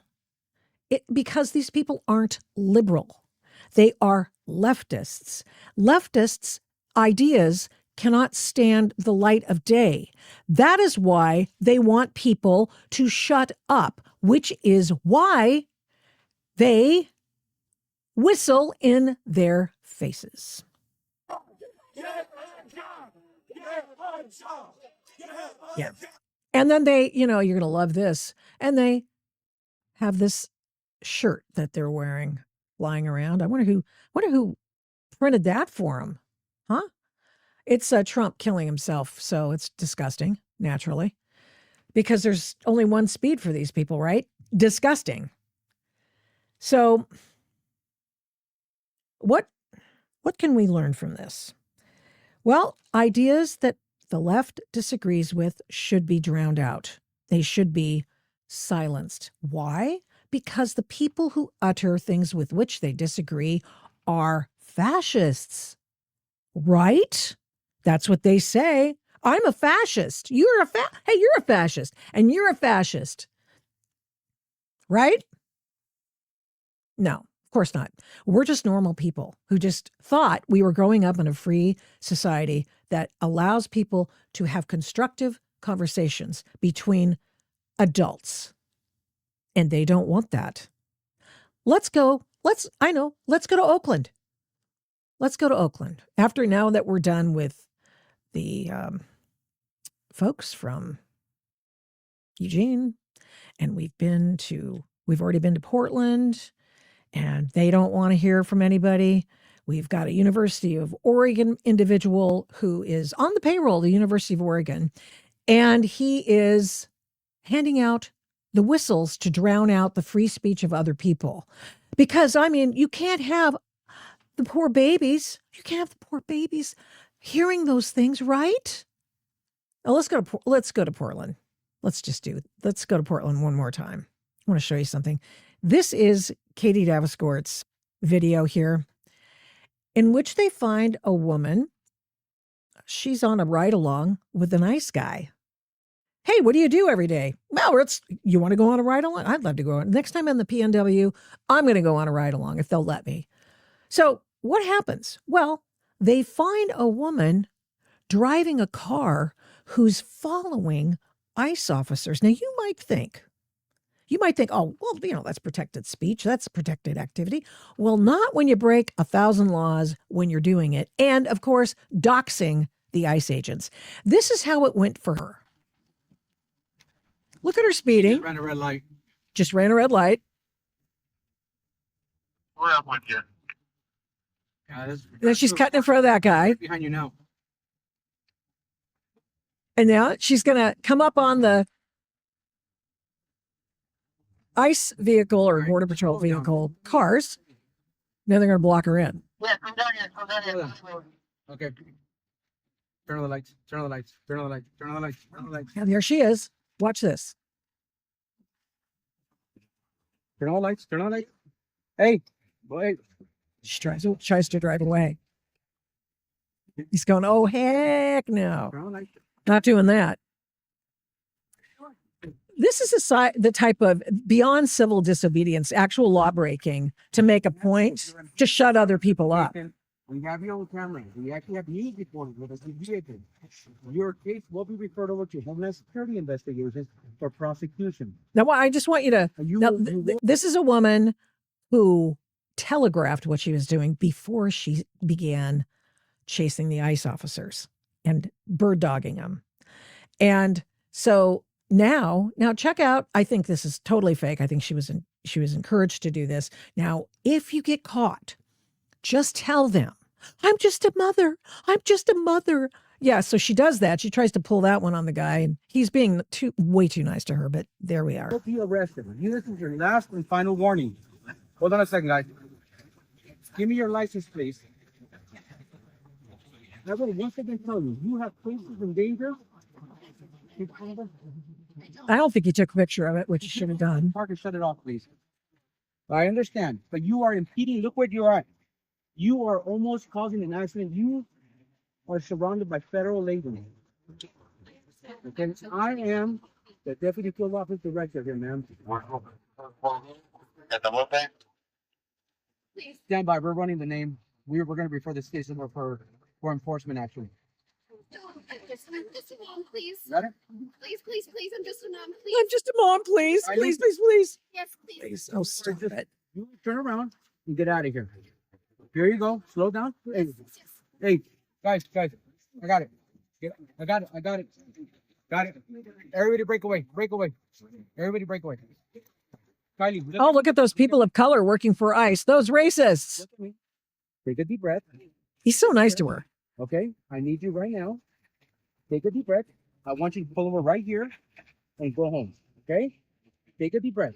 Because these people aren't liberal. They are leftists. Leftists' ideas cannot stand the light of day. That is why they want people to shut up, which is why they whistle in their faces. Yeah. And then they, you're going to love this. And they have this shirt that they're wearing lying around. I wonder who printed that for him. Huh? It's Trump killing himself, so it's disgusting, naturally. Because there's only one speed for these people, right? Disgusting. So what can we learn from this? Well, ideas that the left disagrees with should be drowned out. They should be silenced. Why? Because the people who utter things with which they disagree are fascists, right? That's what they say. I'm a fascist. Hey, you're a fascist, and you're a fascist, right? No, of course not. We're just normal people who just thought we were growing up in a free society that allows people to have constructive conversations between adults. And they don't want that. Let's go to Oakland. Let's go to Oakland. Now that we're done with the folks from Eugene, and we've already been to Portland, and they don't want to hear from anybody. We've got a University of Oregon individual who is on the payroll, the University of Oregon, and he is handing out the whistles to drown out the free speech of other people. Because, you can't have the poor babies. You can't have the poor babies hearing those things, right? Now, let's go to Portland. Let's go to Portland one more time. I want to show you something. This is Katie Daviscourt's video here, in which they find a woman. She's on a ride-along with a nice guy. Hey, what do you do every day? Well, you want to go on a ride-along? I'd love to go on. Next time I'm in the PNW, I'm going to go on a ride-along if they'll let me. So what happens? Well, they find a woman driving a car who's following ICE officers. Now, you might think, oh, well, that's protected speech. That's protected activity. Well, not when you break 1,000 laws when you're doing it. And, of course, doxing the ICE agents. This is how it went for her. Look at her speeding. Just ran a red light. Just ran a red light. What up with you? Then she's cutting in front of that guy. Right behind you now. And now she's going to come up on the ICE vehicle or Border Patrol vehicle cars. Then they're going to block her in. Yeah, come down here. Okay. Turn on the lights. Turn on the lights. Turn on the lights. Turn on the lights. Turn on the lights. And there she is. Watch this. Turn on the lights. Turn on the lights. Hey, boy. She tries to drive away. He's going, oh, heck no. Turn on the lights. Not doing that. This is the type of beyond civil disobedience, actual law breaking to make a point to shut other people up. We have you on camera. We actually have news reporting with us. Your case will be referred over to Homeland Security investigations for prosecution. Now, I just want you to. This is a woman who telegraphed what she was doing before she began chasing the ICE officers and bird dogging them. And so now check out. I think this is totally fake. I think she was encouraged to do this. Now, if you get caught, just tell them, I'm just a mother. I'm just a mother. Yeah, so she does that. She tries to pull that one on the guy, and he's being way too nice to her, but there we are. You'll be arrested. This is your last and final warning. Hold on a second, guys. Give me your license, please. Now, once again, tell you, you have places in danger. I don't think he took a picture of it, which he should have done. Parker, shut it off, please. I understand, but you are impeding. Look where you're at. You are almost causing an accident. You are surrounded by federal laborers. Okay, I am the deputy field office director here, ma'am. Stand by. We're running the name. We're going to refer this case over for enforcement action. I'm just a mom, please. Got it? Please. I'm just a mom, please. I'm just a mom, please. Please. Yes, please. Please. Oh, stop it. You turn around and get out of here. Here you go. Slow down. Hey, guys. I got it. I got it. Got it. Everybody break away. Everybody break away. Kylie. Oh, look at those people of color working for ICE. Those racists. Look at me. Take a deep breath. He's so nice to her. Okay, I need you right now. Take a deep breath. I want you to pull over right here and go home. Okay? Take a deep breath.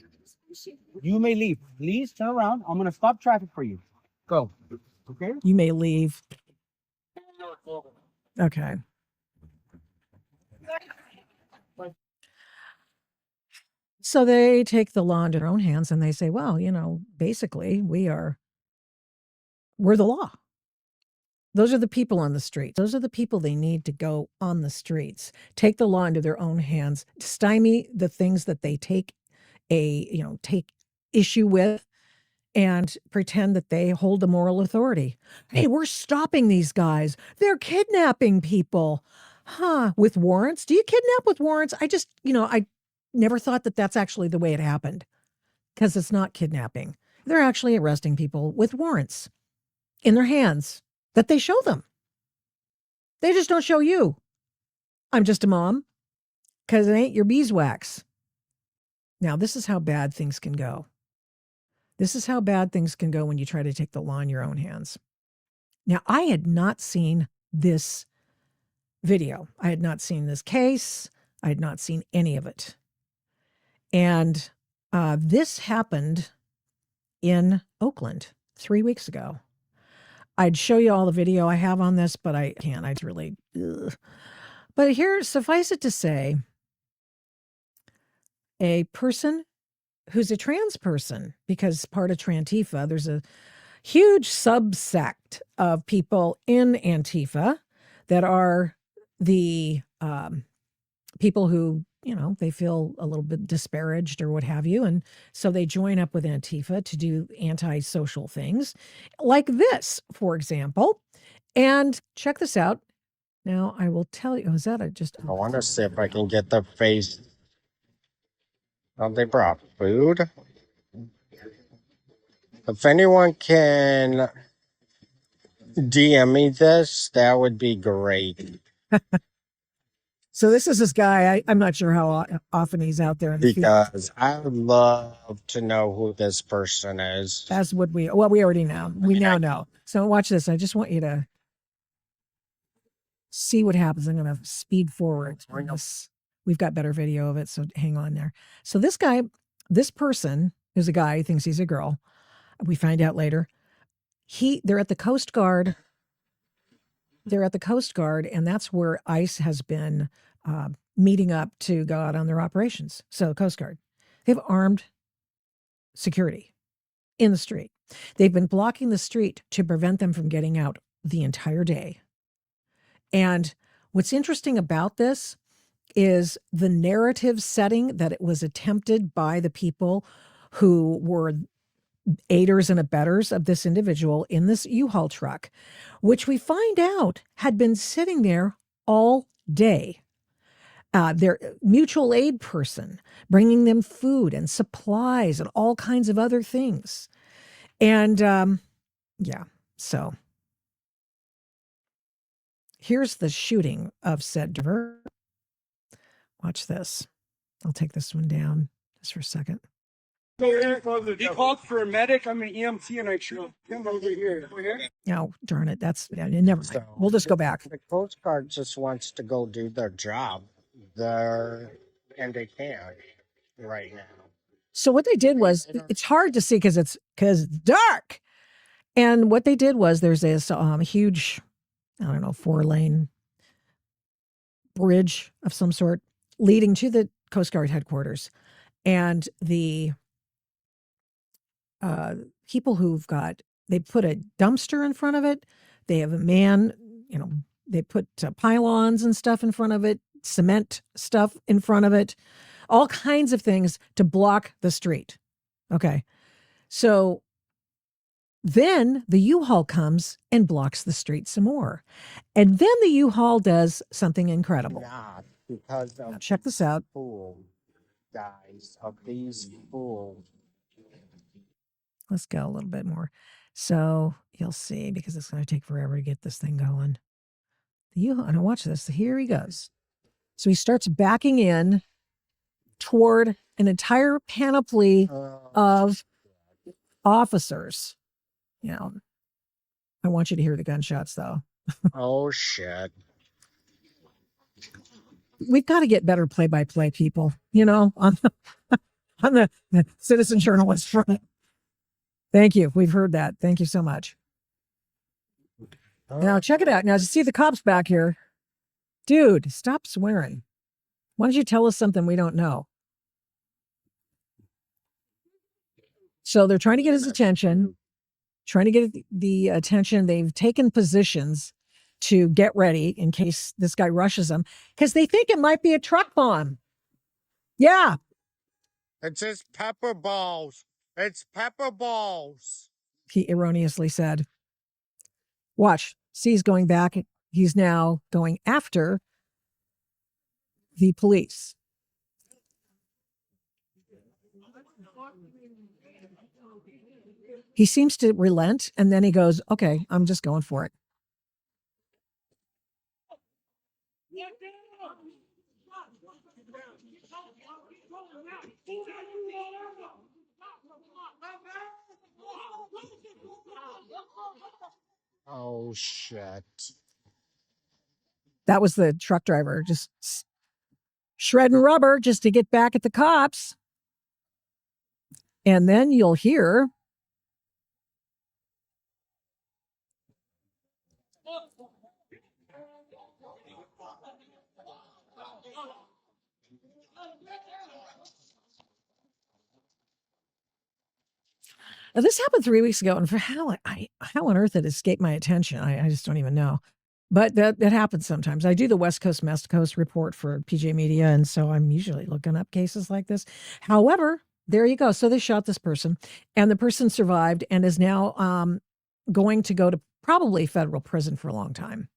You may leave. Please turn around. I'm going to stop traffic for you. Go. Okay? You may leave. Okay. So they take the law into their own hands and they say, well, basically we're the law. Those are the people on the streets. Those are the people they need to go on the streets, take the law into their own hands, stymie the things that they take issue with, and pretend that they hold the moral authority. Hey, we're stopping these guys. They're kidnapping people. With warrants? Do you kidnap with warrants? I never thought that that's actually the way it happened, because it's not kidnapping. They're actually arresting people with warrants in their hands that they show them. They just don't show you. I'm just a mom, because it ain't your beeswax. Now, this is how bad things can go. This is how bad things can go when you try to take the law in your own hands. Now, I had not seen this video. I had not seen this case. I had not seen any of it. And this happened in Oakland 3 weeks ago. I'd show you all the video I have on this, but I can't. I really... Ugh. But here, suffice it to say, a person who's a trans person, because part of Trantifa, there's a huge subsect of people in Antifa that are the people who, they feel a little bit disparaged or what have you. And so they join up with Antifa to do antisocial things like this, for example. And check this out. Now, I will tell you, is that I want to see if I can get the face. Oh, they brought food. If anyone can DM me this, that would be great. So this is this guy. I'm not sure how often he's out there in the field. Because I would love to know who this person is. As would we. Well, we already know. We now know. So watch this. I just want you to see what happens. I'm going to speed forward. We've got better video of it, so hang on there. So this guy, this person, is a guy who thinks he's a girl. We find out later. They're at the Coast Guard. They're at the Coast Guard, and that's where ICE has been meeting up to go out on their operations. So Coast Guard, they have armed security in the street. They've been blocking the street to prevent them from getting out the entire day. And what's interesting about this is the narrative setting that it was attempted by the people who were aiders and abettors of this individual in this U-Haul truck, which we find out had been sitting there all day. Their mutual aid person bringing them food and supplies and all kinds of other things. And so here's the shooting of said driver. Watch this. I'll take this one down just for a second. He called for a medic. I'm an EMT, and I shoot him over here. No, darn it. Never mind. So, We'll just go back. The Coast Guard just wants to go do their job. And they can't right now. So what they did was, it's hard to see because it's dark. And what they did was there's this huge, 4-lane bridge of some sort leading to the Coast Guard headquarters. And the people they put a dumpster in front of it. They have a man, they put pylons and stuff in front of it, cement stuff in front of it, all kinds of things to block the street. Okay. So then the U-Haul comes and blocks the street some more. And then the U-Haul does something incredible. Not because of now check this out. Fool, guys, of these fools. Let's go a little bit more. So you'll see, because it's going to take forever to get this thing going. Now watch this. Here he goes. So he starts backing in toward an entire panoply of officers. I want you to hear the gunshots, though. Oh, shit. We've got to get better play-by-play people, on the citizen journalist front. Thank you. We've heard that. Thank you so much. Now, check it out. Now, to see the cops back here. Dude, stop swearing. Why don't you tell us something we don't know? So they're trying to get his attention, trying to get the attention. They've taken positions to get ready in case this guy rushes them, because they think it might be a truck bomb. Yeah. It's just pepper balls. It's pepper balls. He erroneously said. Watch. See, he's going back. He's now going after the police. He seems to relent, and then he goes, okay, I'm just going for it. Oh, shit. That was the truck driver just shredding rubber just to get back at the cops. And then you'll hear now, this happened 3 weeks ago, and for how on earth it escaped my attention, I just don't even know. But that happens sometimes. I do the West Coast report for PJ Media, and so I'm usually looking up cases like this. However, there you go. So they shot this person, and the person survived and is now going to go to probably federal prison for a long time,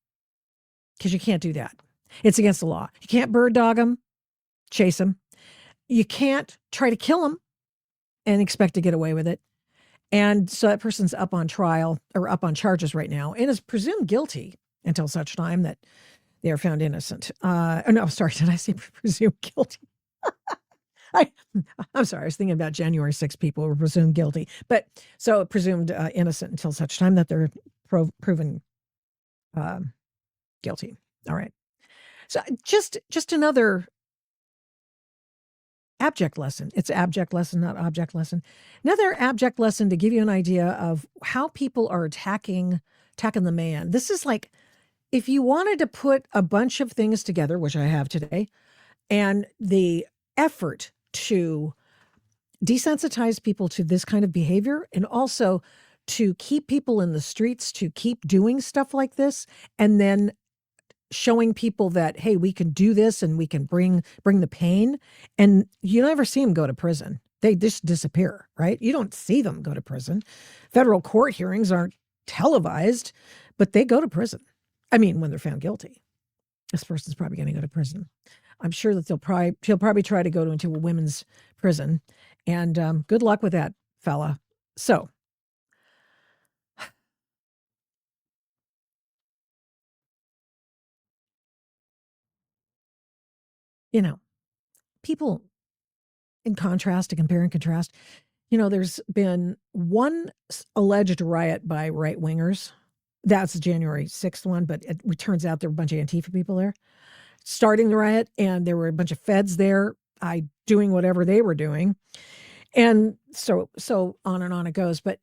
because you can't do that. It's against the law. You can't bird dog him, chase him. You can't try to kill him and expect to get away with it. And so that person's up on trial, or up on charges right now, and is presumed guilty until such time that they are found innocent. No, sorry, did I say presumed guilty? I'm sorry, I was thinking about January 6th people who were presumed guilty. But so presumed innocent until such time that they're proven guilty. All right. So just another abject lesson. It's abject lesson, not object lesson. Another abject lesson to give you an idea of how people are attacking the man. This is like, if you wanted to put a bunch of things together, which I have today, and the effort to desensitize people to this kind of behavior, and also to keep people in the streets, to keep doing stuff like this, and then showing people that, hey, we can do this and we can bring the pain, and you never see them go to prison. They just disappear, right? You don't see them go to prison. Federal court hearings aren't televised, but they go to prison. I mean, when they're found guilty, this person's probably going to go to prison. I'm sure that he'll probably try to go into a women's prison, and good luck with that, fella. So, people, in contrast, to compare and contrast, there's been one alleged riot by right-wingers. That's the January 6th one, but it turns out there were a bunch of Antifa people there starting the riot, and there were a bunch of feds there doing whatever they were doing. And so on and on it goes. But,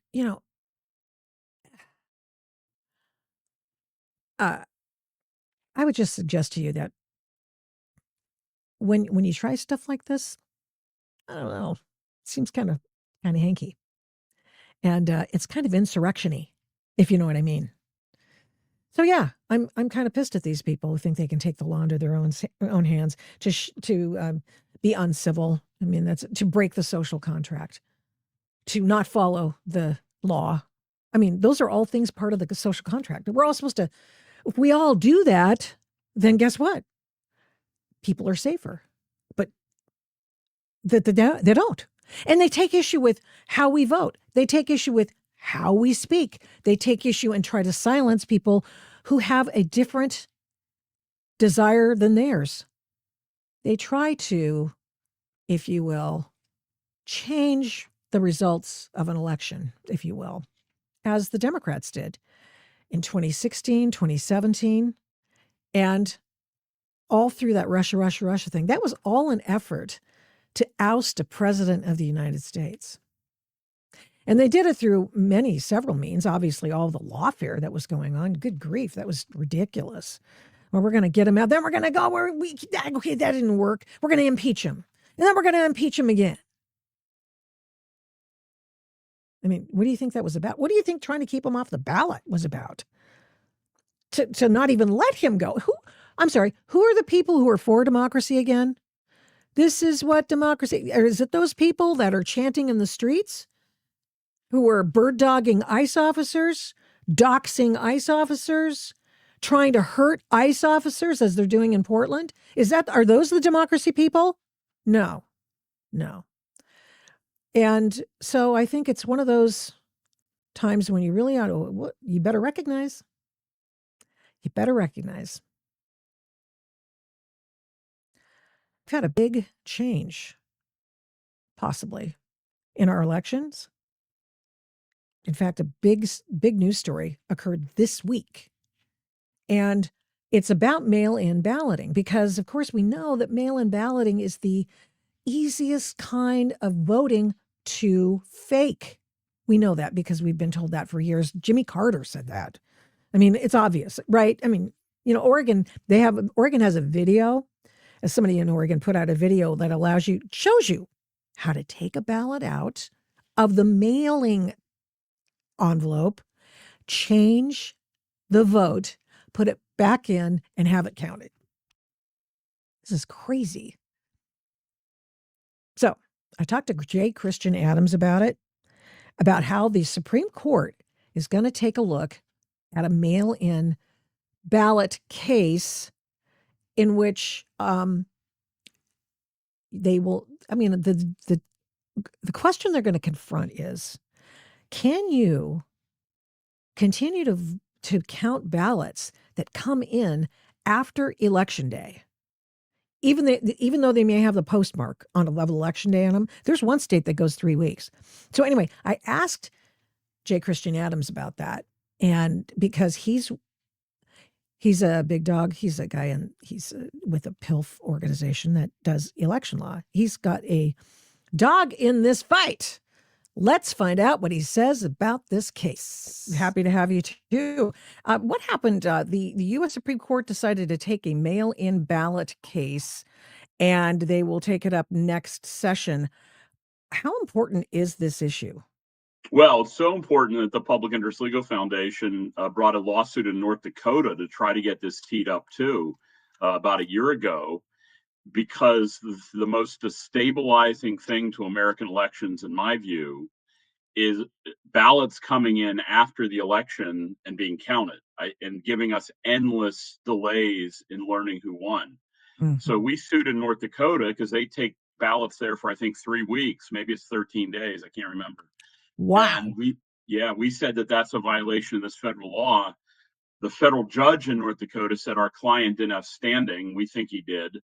I would just suggest to you that when you try stuff like this, I don't know, it seems kind of hanky, and it's kind of insurrection-y, if you know what I mean. So yeah, I'm kind of pissed at these people who think they can take the law into their own hands to be uncivil. I mean, that's to break the social contract, to not follow the law. I mean, those are all things part of the social contract. We're all supposed to. If we all do that, then guess what? People are safer, but they don't, and they take issue with how we vote. They take issue with how we speak. They take issue and try to silence people who have a different desire than theirs. They try to, if you will, change the results of an election, if you will, as the Democrats did in 2016, 2017, and all through that Russia thing. That was all an effort to oust a president of the United States. And they did it through several means. Obviously, all the lawfare that was going on. Good grief, that was ridiculous. Well, we're going to get him out. Then we're going to go okay, that didn't work. We're going to impeach him. And then we're going to impeach him again. I mean, what do you think that was about? What do you think trying to keep him off the ballot was about? To not even let him go. I'm sorry, who are the people who are for democracy again? This is what democracy, or is it those people that are chanting in the streets? Who are bird dogging ICE officers, doxing ICE officers, trying to hurt ICE officers as they're doing in Portland? Are those the democracy people? No. And so I think it's one of those times when you really ought to, you better recognize. We've had a big change, possibly, in our elections. In fact, a big news story occurred this week. And it's about mail-in balloting because, of course, we know that mail-in balloting is the easiest kind of voting to fake. We know that because we've been told that for years. Jimmy Carter said that. I mean, it's obvious, right? I mean, Oregon has a video. As somebody in Oregon put out a video that shows you how to take a ballot out of the mailing envelope, change the vote, put it back in, and have it counted. This is crazy. So I talked to J. Christian Adams about how the Supreme Court is going to take a look at a mail-in ballot case in which they will, the question they're going to confront is, can you continue to count ballots that come in after Election Day? Even though they may have the postmark on Election Day on them, there's one state that goes 3 weeks. So anyway, I asked J. Christian Adams about that, and because he's a big dog, he's a guy, and he's with a PILF organization that does election law. He's got a dog in this fight. Let's find out what he says about this case. Happy to have you too. What happened? The U.S. Supreme Court decided to take a mail-in ballot case, and they will take it up next session. How important is this issue? Well, it's so important that the Public Interest Legal Foundation brought a lawsuit in North Dakota to try to get this teed up too about a year ago, because the most destabilizing thing to American elections, in my view, is ballots coming in after the election and being counted and giving us endless delays in learning who won. Mm-hmm. So we sued in North Dakota because they take ballots there for, I think, 3 weeks, maybe it's 13 days. I can't remember. Wow. And we said that that's a violation of this federal law. The federal judge in North Dakota said our client didn't have standing. We think he did.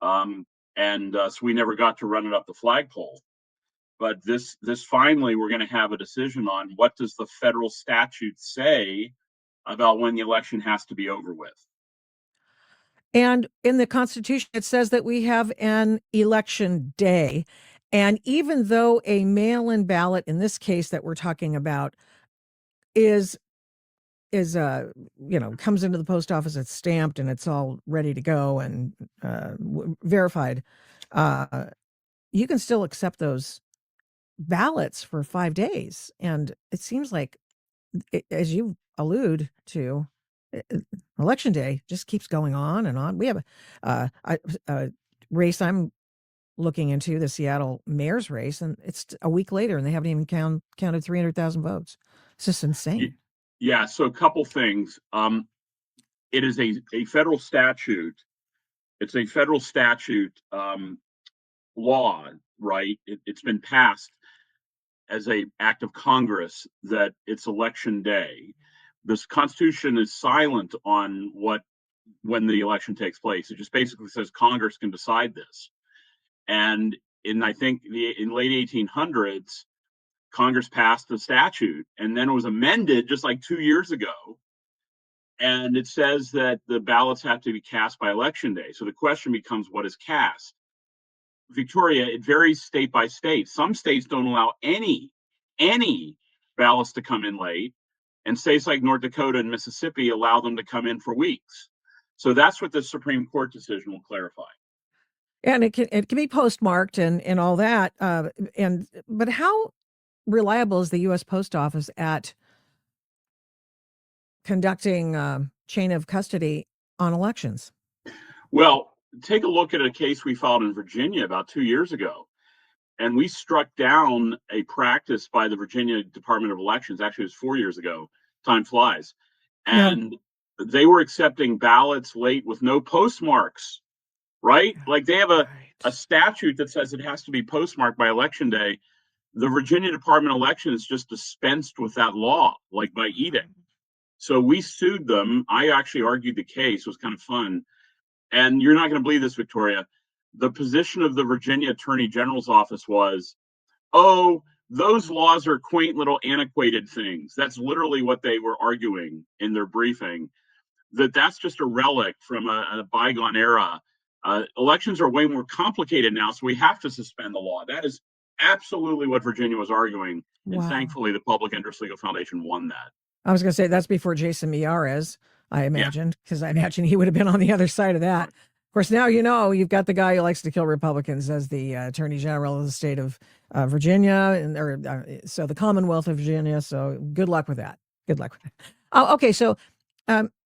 So we never got to run it up the flagpole. But this finally, we're going to have a decision on what does the federal statute say about when the election has to be over with. And in the Constitution, it says that we have an election day. And even though a mail-in ballot, in this case that we're talking about, is is comes into the post office, it's stamped and it's all ready to go and verified, you can still accept those ballots for 5 days. And it seems like, as you allude to, election day just keeps going on and on. We have a race I'm looking into, the Seattle mayor's race, and it's a week later and they haven't even counted 300,000 votes. It's just insane. Yeah, so a couple things. It is a federal statute. It's a federal statute law, right? It's been passed as a act of Congress that it's election day. This Constitution is silent on when the election takes place. It just basically says Congress can decide this. And I think in late 1800s, Congress passed the statute, and then it was amended just like 2 years ago. And it says that the ballots have to be cast by election day. So the question becomes, what is cast? Victoria, it varies state by state. Some states don't allow any ballots to come in late, and states like North Dakota and Mississippi allow them to come in for weeks. So that's what the Supreme Court decision will clarify. And it can be postmarked and all that. But how reliable is the U.S. Post Office at conducting chain of custody on elections? Well, take a look at a case we filed in Virginia about 2 years ago. And we struck down a practice by the Virginia Department of Elections. Actually, it was 4 years ago. Time flies. And they were accepting ballots late with no postmarks, right? Like they have a statute that says it has to be postmarked by election day. The Virginia Department of Elections just dispensed with that law, like by edict. So we sued them. I actually argued the case. It was kind of fun. And you're not going to believe this, Victoria. The position of the Virginia Attorney General's office was, oh, those laws are quaint little antiquated things. That's literally what they were arguing in their briefing, that's just a relic from a bygone era. Elections are way more complicated now, so we have to suspend the law. That is absolutely what Virginia was arguing. And thankfully, the Public Interest Legal Foundation won that. I was going to say that's before Jason Miyares, I imagine, because I imagine he would have been on the other side of that. Of course, now you've got the guy who likes to kill Republicans as the Attorney General of the state of Virginia, so the Commonwealth of Virginia. So good luck with that. Good luck with that. Oh, okay. So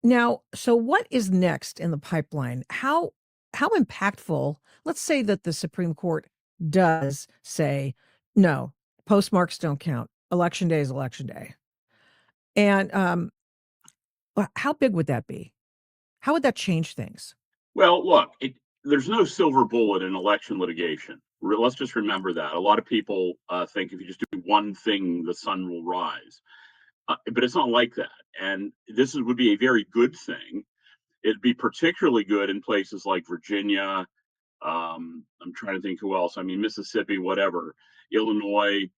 now, what is next in the pipeline? How impactful? Let's say that the Supreme Court does say no, postmarks don't count. Election day is election day. And how big would that be? How would that change things? Well, look, there's no silver bullet in election litigation. Let's just remember that. A lot of people think if you just do one thing, the sun will rise. But it's not like that. And this would be a very good thing. It'd be particularly good in places like Virginia. I'm trying to think who else. I mean, Mississippi, whatever, Illinois.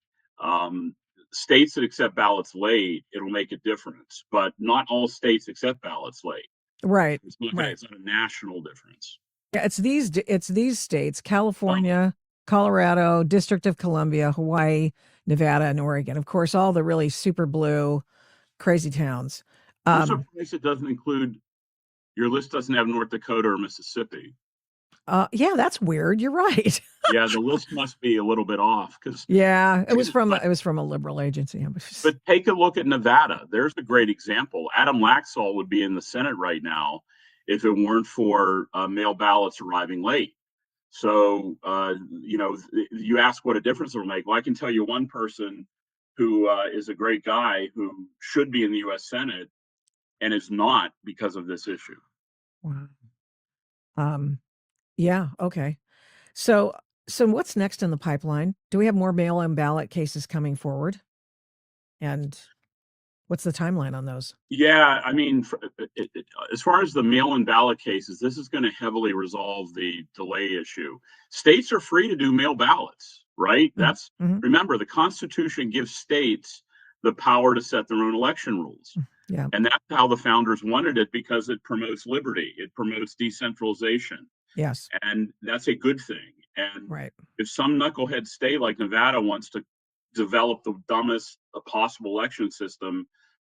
States that accept ballots late, it'll make a difference. But not all states accept ballots late. Right. It's not a national difference. Yeah, it's these states: California, Colorado, District of Columbia, Hawaii, Nevada, and Oregon. Of course, all the really super blue, crazy towns. I'm surprised it doesn't include. Your list doesn't have North Dakota or Mississippi. Yeah, that's weird. You're right. Yeah, the list must be a little bit off because. Yeah, it was from a liberal agency. But take a look at Nevada. There's a great example. Adam Laxalt would be in the Senate right now if it weren't for mail ballots arriving late. So you ask what a difference it will make. Well, I can tell you one person who is a great guy who should be in the U.S. Senate and is not because of this issue. Wow. Yeah. Okay. So what's next in the pipeline? Do we have more mail-in ballot cases coming forward? And what's the timeline on those? Yeah, I mean, as far as the mail-in ballot cases, this is going to heavily resolve the delay issue. States are free to do mail ballots, right? Remember, the Constitution gives states the power to set their own election rules. Yeah. And that's how the founders wanted it because it promotes liberty. It promotes decentralization. Yes. And that's a good thing. And right. If some knucklehead state like Nevada wants to develop the dumbest possible election system,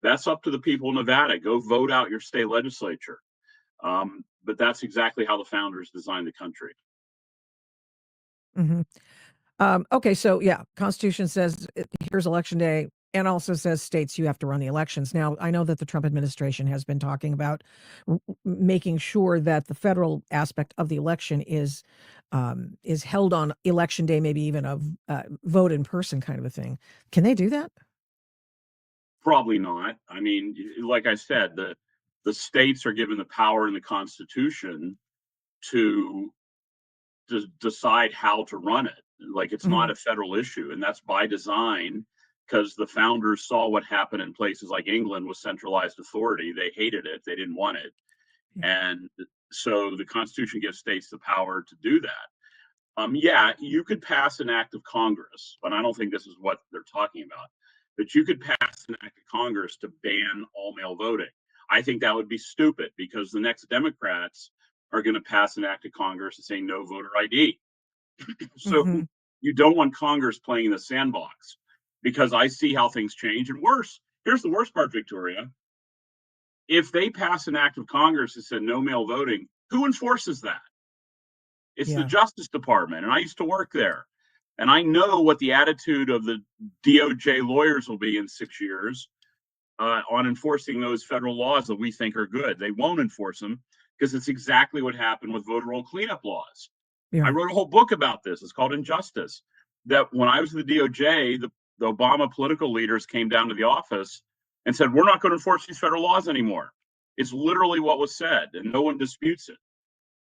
That's up to the people of Nevada. Go vote out your state legislature. But that's exactly how the founders designed the country. Hmm. Okay, so yeah, Constitution says here's election day, and also says states you have to run the elections. Now, I know that the Trump administration has been talking about making sure that the federal aspect of the election is held on election day, maybe even a vote in person kind of a thing. Can they do that? Probably not. I mean, like I said, the states are given the power in the Constitution to decide how to run it. Like it's not a federal issue, and that's by design because the founders saw what happened in places like England with centralized authority. They hated it, they didn't want it. And so the Constitution gives states the power to do that. Yeah, you could pass an act of Congress, but I don't think this is what they're talking about. But you could pass an act of Congress to ban all mail voting. I think that would be stupid because the next Democrats are going to pass an act of Congress to say no voter ID. So you don't want Congress playing in the sandbox because I see how things change. And worse, here's the worst part, Victoria. If they pass an act of Congress that said no mail voting, who enforces that? It's the Justice Department, and I used to work there. And I know what the attitude of the DOJ lawyers will be in 6 years on enforcing those federal laws that we think are good. They won't enforce them because it's exactly what happened with voter roll cleanup laws. I wrote a whole book about this. It's called Injustice. That when I was in the DOJ, the Obama political leaders came down to the office and said, we're not going to enforce these federal laws anymore. It's literally what was said, and no one disputes it.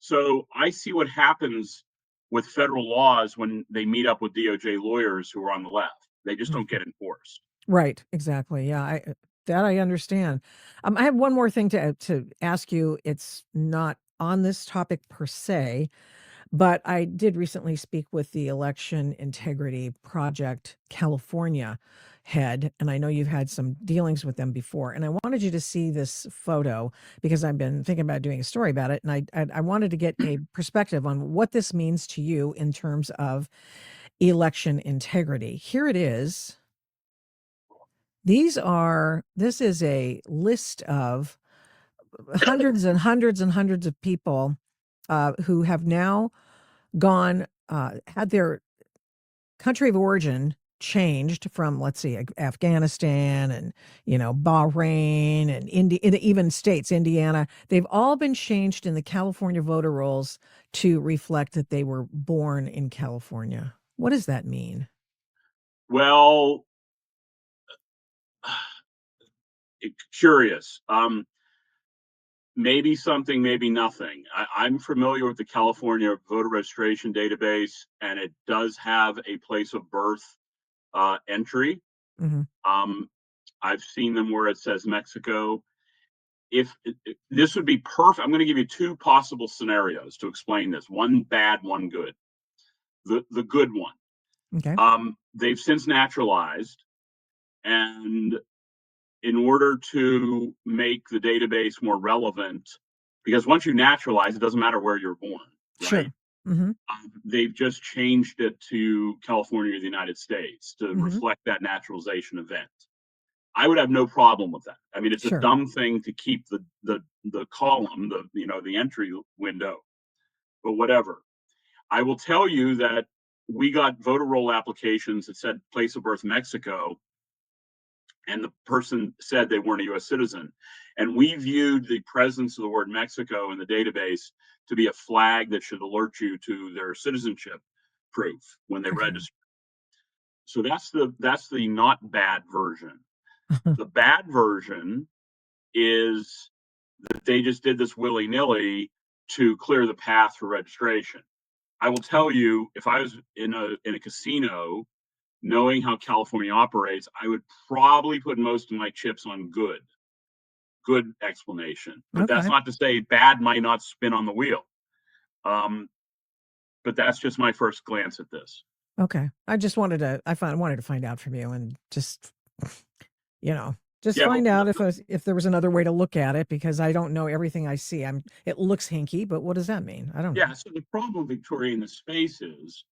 So I see what happens with federal laws when they meet up with DOJ lawyers who are on the left. They just don't get enforced. Right. Exactly. Yeah. I understand. I have one more thing to ask you. It's not on this topic per se, but I did recently speak with the Election Integrity Project California head, and I know you've had some dealings with them before. And I wanted you to see this photo because I've been thinking about doing a story about it, and I wanted to get a perspective on what this means to you in terms of election integrity. Here it is. This is a list of hundreds and hundreds and hundreds of people who have now gone, had their country of origin changed from, let's see, Afghanistan and, Bahrain and even states, Indiana. They've all been changed in the California voter rolls to reflect that they were born in California. What does that mean? Well, curious. Maybe something, maybe nothing. I'm familiar with the California voter registration database, and it does have a place of birth entry. I've seen them where it says Mexico. If this would be perfect, I'm going to give you two possible scenarios to explain this. One bad, one good. The good one. Okay. They've since naturalized, and in order to make the database more relevant, because once you naturalize, it doesn't matter where you're born, right? Sure. They've just changed it to California or the United States to reflect that naturalization event. I would have no problem with that. I mean, it's a dumb thing to keep the column, the entry window, but whatever. I will tell you that we got voter roll applications that said place of birth Mexico, and the person said they weren't a U.S. citizen. And we viewed the presence of the word Mexico in the database to be a flag that should alert you to their citizenship proof when they register. So that's the not bad version. The bad version is that they just did this willy-nilly to clear the path for registration. I will tell you, if I was in a casino, knowing how California operates, I would probably put most of my chips on good explanation. But that's not to say bad might not spin on the wheel. But that's just my first glance at this. Okay. I wanted to find out from you and just, find out if there was another way to look at it, because I don't know everything I see. It looks hinky, but what does that mean? I don't know. Yeah. So the problem, Victoria, in the space is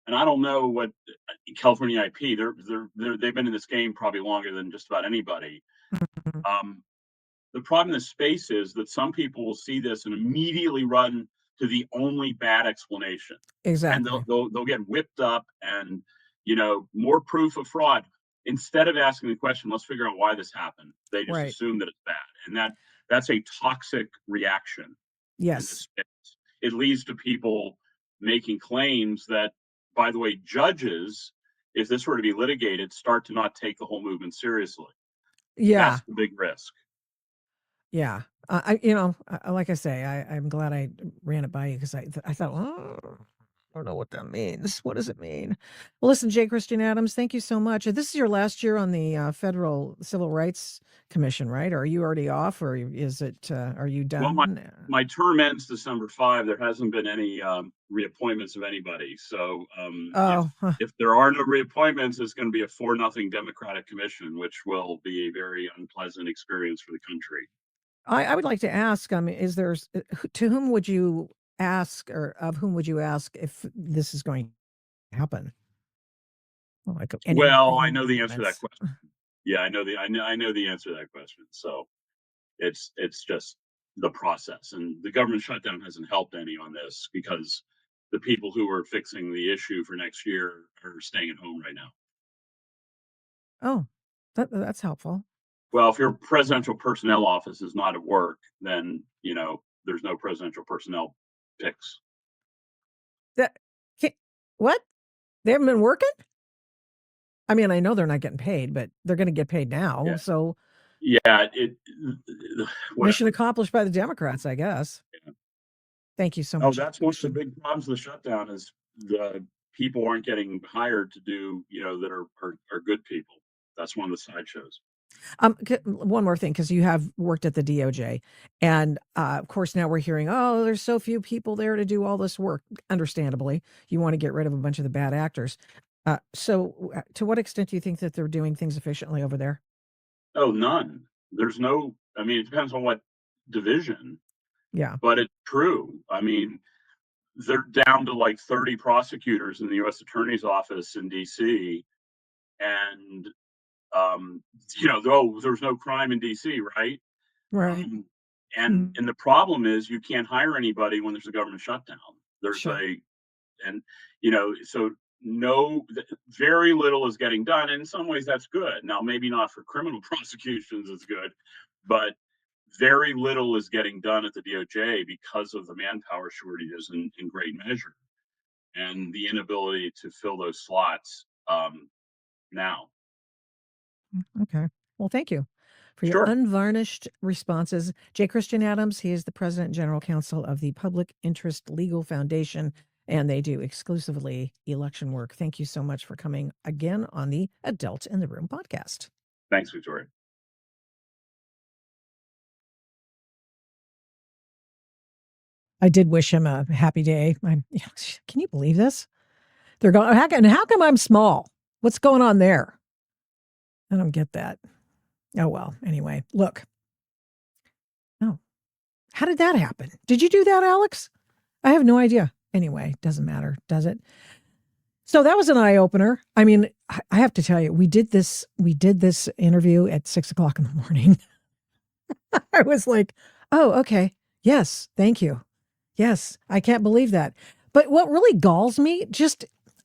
And I don't know what California IP. They've been in this game probably longer than just about anybody. Um, the problem in this space is that some people will see this and immediately run to the only bad explanation, and Exactly. they'll get whipped up, and more proof of fraud. Instead of asking the question, let's figure out why this happened. They just Right. assume that it's bad, and that's a toxic reaction in this Yes. space. It leads to people making claims that, by the way, judges, if this were to be litigated, start to not take the whole movement seriously. Yeah. That's the big risk. Yeah. Like I say, I'm glad I ran it by you because I thought, oh, I don't know what that means. What does it mean? Well, listen, J. Christian Adams, thank you so much. This is your last year on the Federal Civil Rights Commission, right? Or are you already off, or is it? Are you Well, done? my term ends December 5. There hasn't been any reappointments of anybody. So Oh, if there are no reappointments, it's going to be a 4-0 Democratic commission, which will be a very unpleasant experience for the country. I would like to ask. Is there to whom would you ask, or of whom would you ask if this is going to happen? Well, like Well, I any know the answer to that comments? question. Yeah, I know the answer to that question. So it's just the process, and the government shutdown hasn't helped any on this because the people who are fixing the issue for next year are staying at home right now. Oh, that's helpful. Well, if your presidential personnel office is not at work, then there's no presidential personnel picks. That what? They haven't been working? I mean, I know they're not getting paid, but they're going to get paid now. Yeah. So Yeah, mission accomplished by the Democrats, I guess. Yeah. Thank you so Oh, much. that's one of the big problems of the shutdown is the people aren't getting hired to do, that are good people. That's one of the sideshows. One more thing, because you have worked at the DOJ, and of course now we're hearing, oh, there's so few people there to do all this work. Understandably, you want to get rid of a bunch of the bad actors. So, to what extent do you think that they're doing things efficiently over there? Oh, none. There's no. I mean, it depends on what division. Yeah. But it's true. I mean, they're down to like 30 prosecutors in the U.S. Attorney's Office in D.C. And there's no crime in D.C., right? Right. And the problem is you can't hire anybody when there's a government shutdown. Sure. So no, very little is getting done. And in some ways, that's good. Now, maybe not for criminal prosecutions, it's good, but very little is getting done at the DOJ because of the manpower shortages in great measure, and the inability to fill those slots now. Okay. Well, thank you for your Sure. unvarnished responses. J. Christian Adams, he is the President and General Counsel of the Public Interest Legal Foundation, and they do exclusively election work. Thank you so much for coming again on the Adult in the Room podcast. Thanks, Victoria. I did wish him a happy day. Can you believe this? They're going, how come I'm small? What's going on there? I don't get that. Oh, well, anyway, look. Oh, how did that happen? Did you do that, Alex? I have no idea. Anyway, doesn't matter, does it? So that was an eye opener. I mean, I have to tell you, we did this interview at 6:00 in the morning. I was like, oh, okay. Yes. Thank you. Yes. I can't believe that. But what really galls me,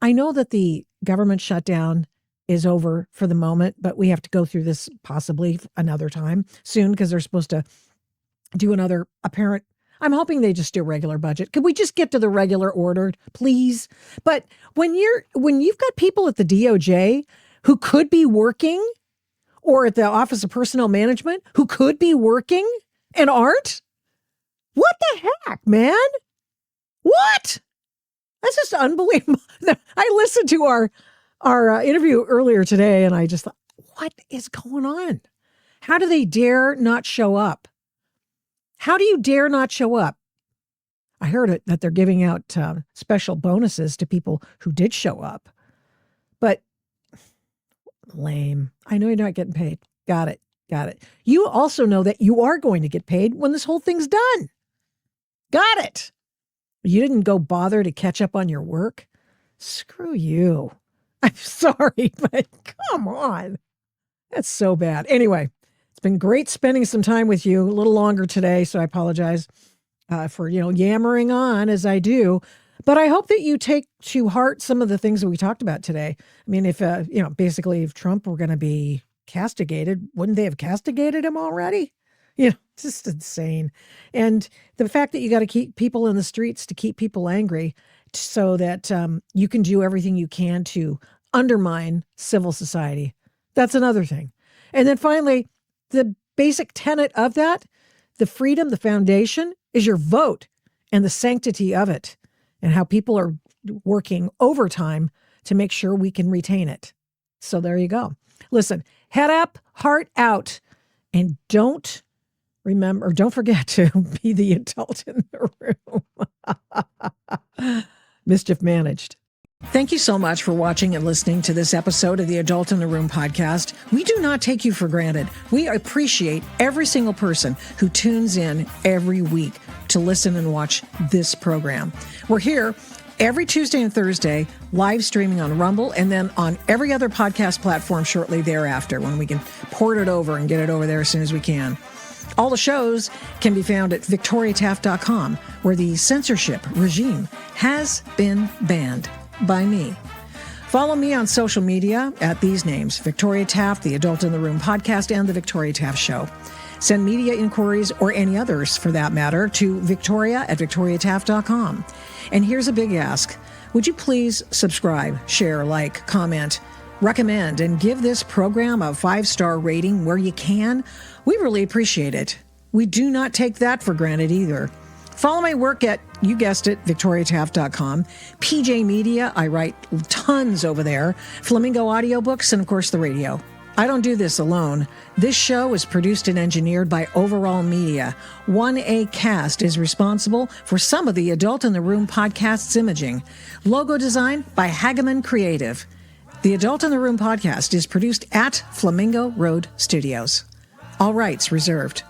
I know that the government shutdown is over for the moment, but we have to go through this possibly another time soon because they're supposed to do another apparent. I'm hoping they just do a regular budget. Could we just get to the regular order, please? But when you've got people at the DOJ who could be working, or at the Office of Personnel Management who could be working and aren't, what the heck, man? What? That's just unbelievable. I listened to our interview earlier today, and I just thought, what is going on? How do they dare not show up? How do you dare not show up? I heard that they're giving out special bonuses to people who did show up, but lame. I know you're not getting paid. Got it. You also know that you are going to get paid when this whole thing's done. Got it. You didn't go bother to catch up on your work. Screw you. I'm sorry, but come on. That's so bad. Anyway, it's been great spending some time with you. A little longer today, so I apologize for, yammering on as I do. But I hope that you take to heart some of the things that we talked about today. I mean, if, basically if Trump were going to be castigated, wouldn't they have castigated him already? It's just insane. And the fact that you got to keep people in the streets to keep people angry so that you can do everything you can to undermine civil society. That's another thing. And then finally, the basic tenet of that, the freedom, the foundation, is your vote and the sanctity of it and how people are working overtime to make sure we can retain it. So there you go. Listen, head up, heart out, and don't forget to be the adult in the room. Mischief managed. Thank you so much for watching and listening to this episode of the Adult in the Room podcast. We do not take you for granted. We appreciate every single person who tunes in every week to listen and watch this program. We're here every Tuesday and Thursday, live streaming on Rumble, and then on every other podcast platform shortly thereafter when we can port it over and get it over there as soon as we can. All the shows can be found at victoriataft.com, where the censorship regime has been banned by me. Follow me on social media at these names: Victoria Taft, the Adult in the Room podcast, and the Victoria Taft Show. Send media inquiries, or any others for that matter, to victoria@victoriataft.com. And here's a big ask. Would you please subscribe, share, like, comment, recommend, and give this program a 5-star rating where you can? We really appreciate it. We do not take that for granted either. Follow my work at, you guessed it, victoriataft.com. PJ Media, I write tons over there. Flamingo Audiobooks, and of course the radio. I don't do this alone. This show is produced and engineered by Overall Media. 1A Cast is responsible for some of the Adult in the Room podcast's imaging. Logo design by Hageman Creative. The Adult in the Room podcast is produced at Flamingo Road Studios. All rights reserved.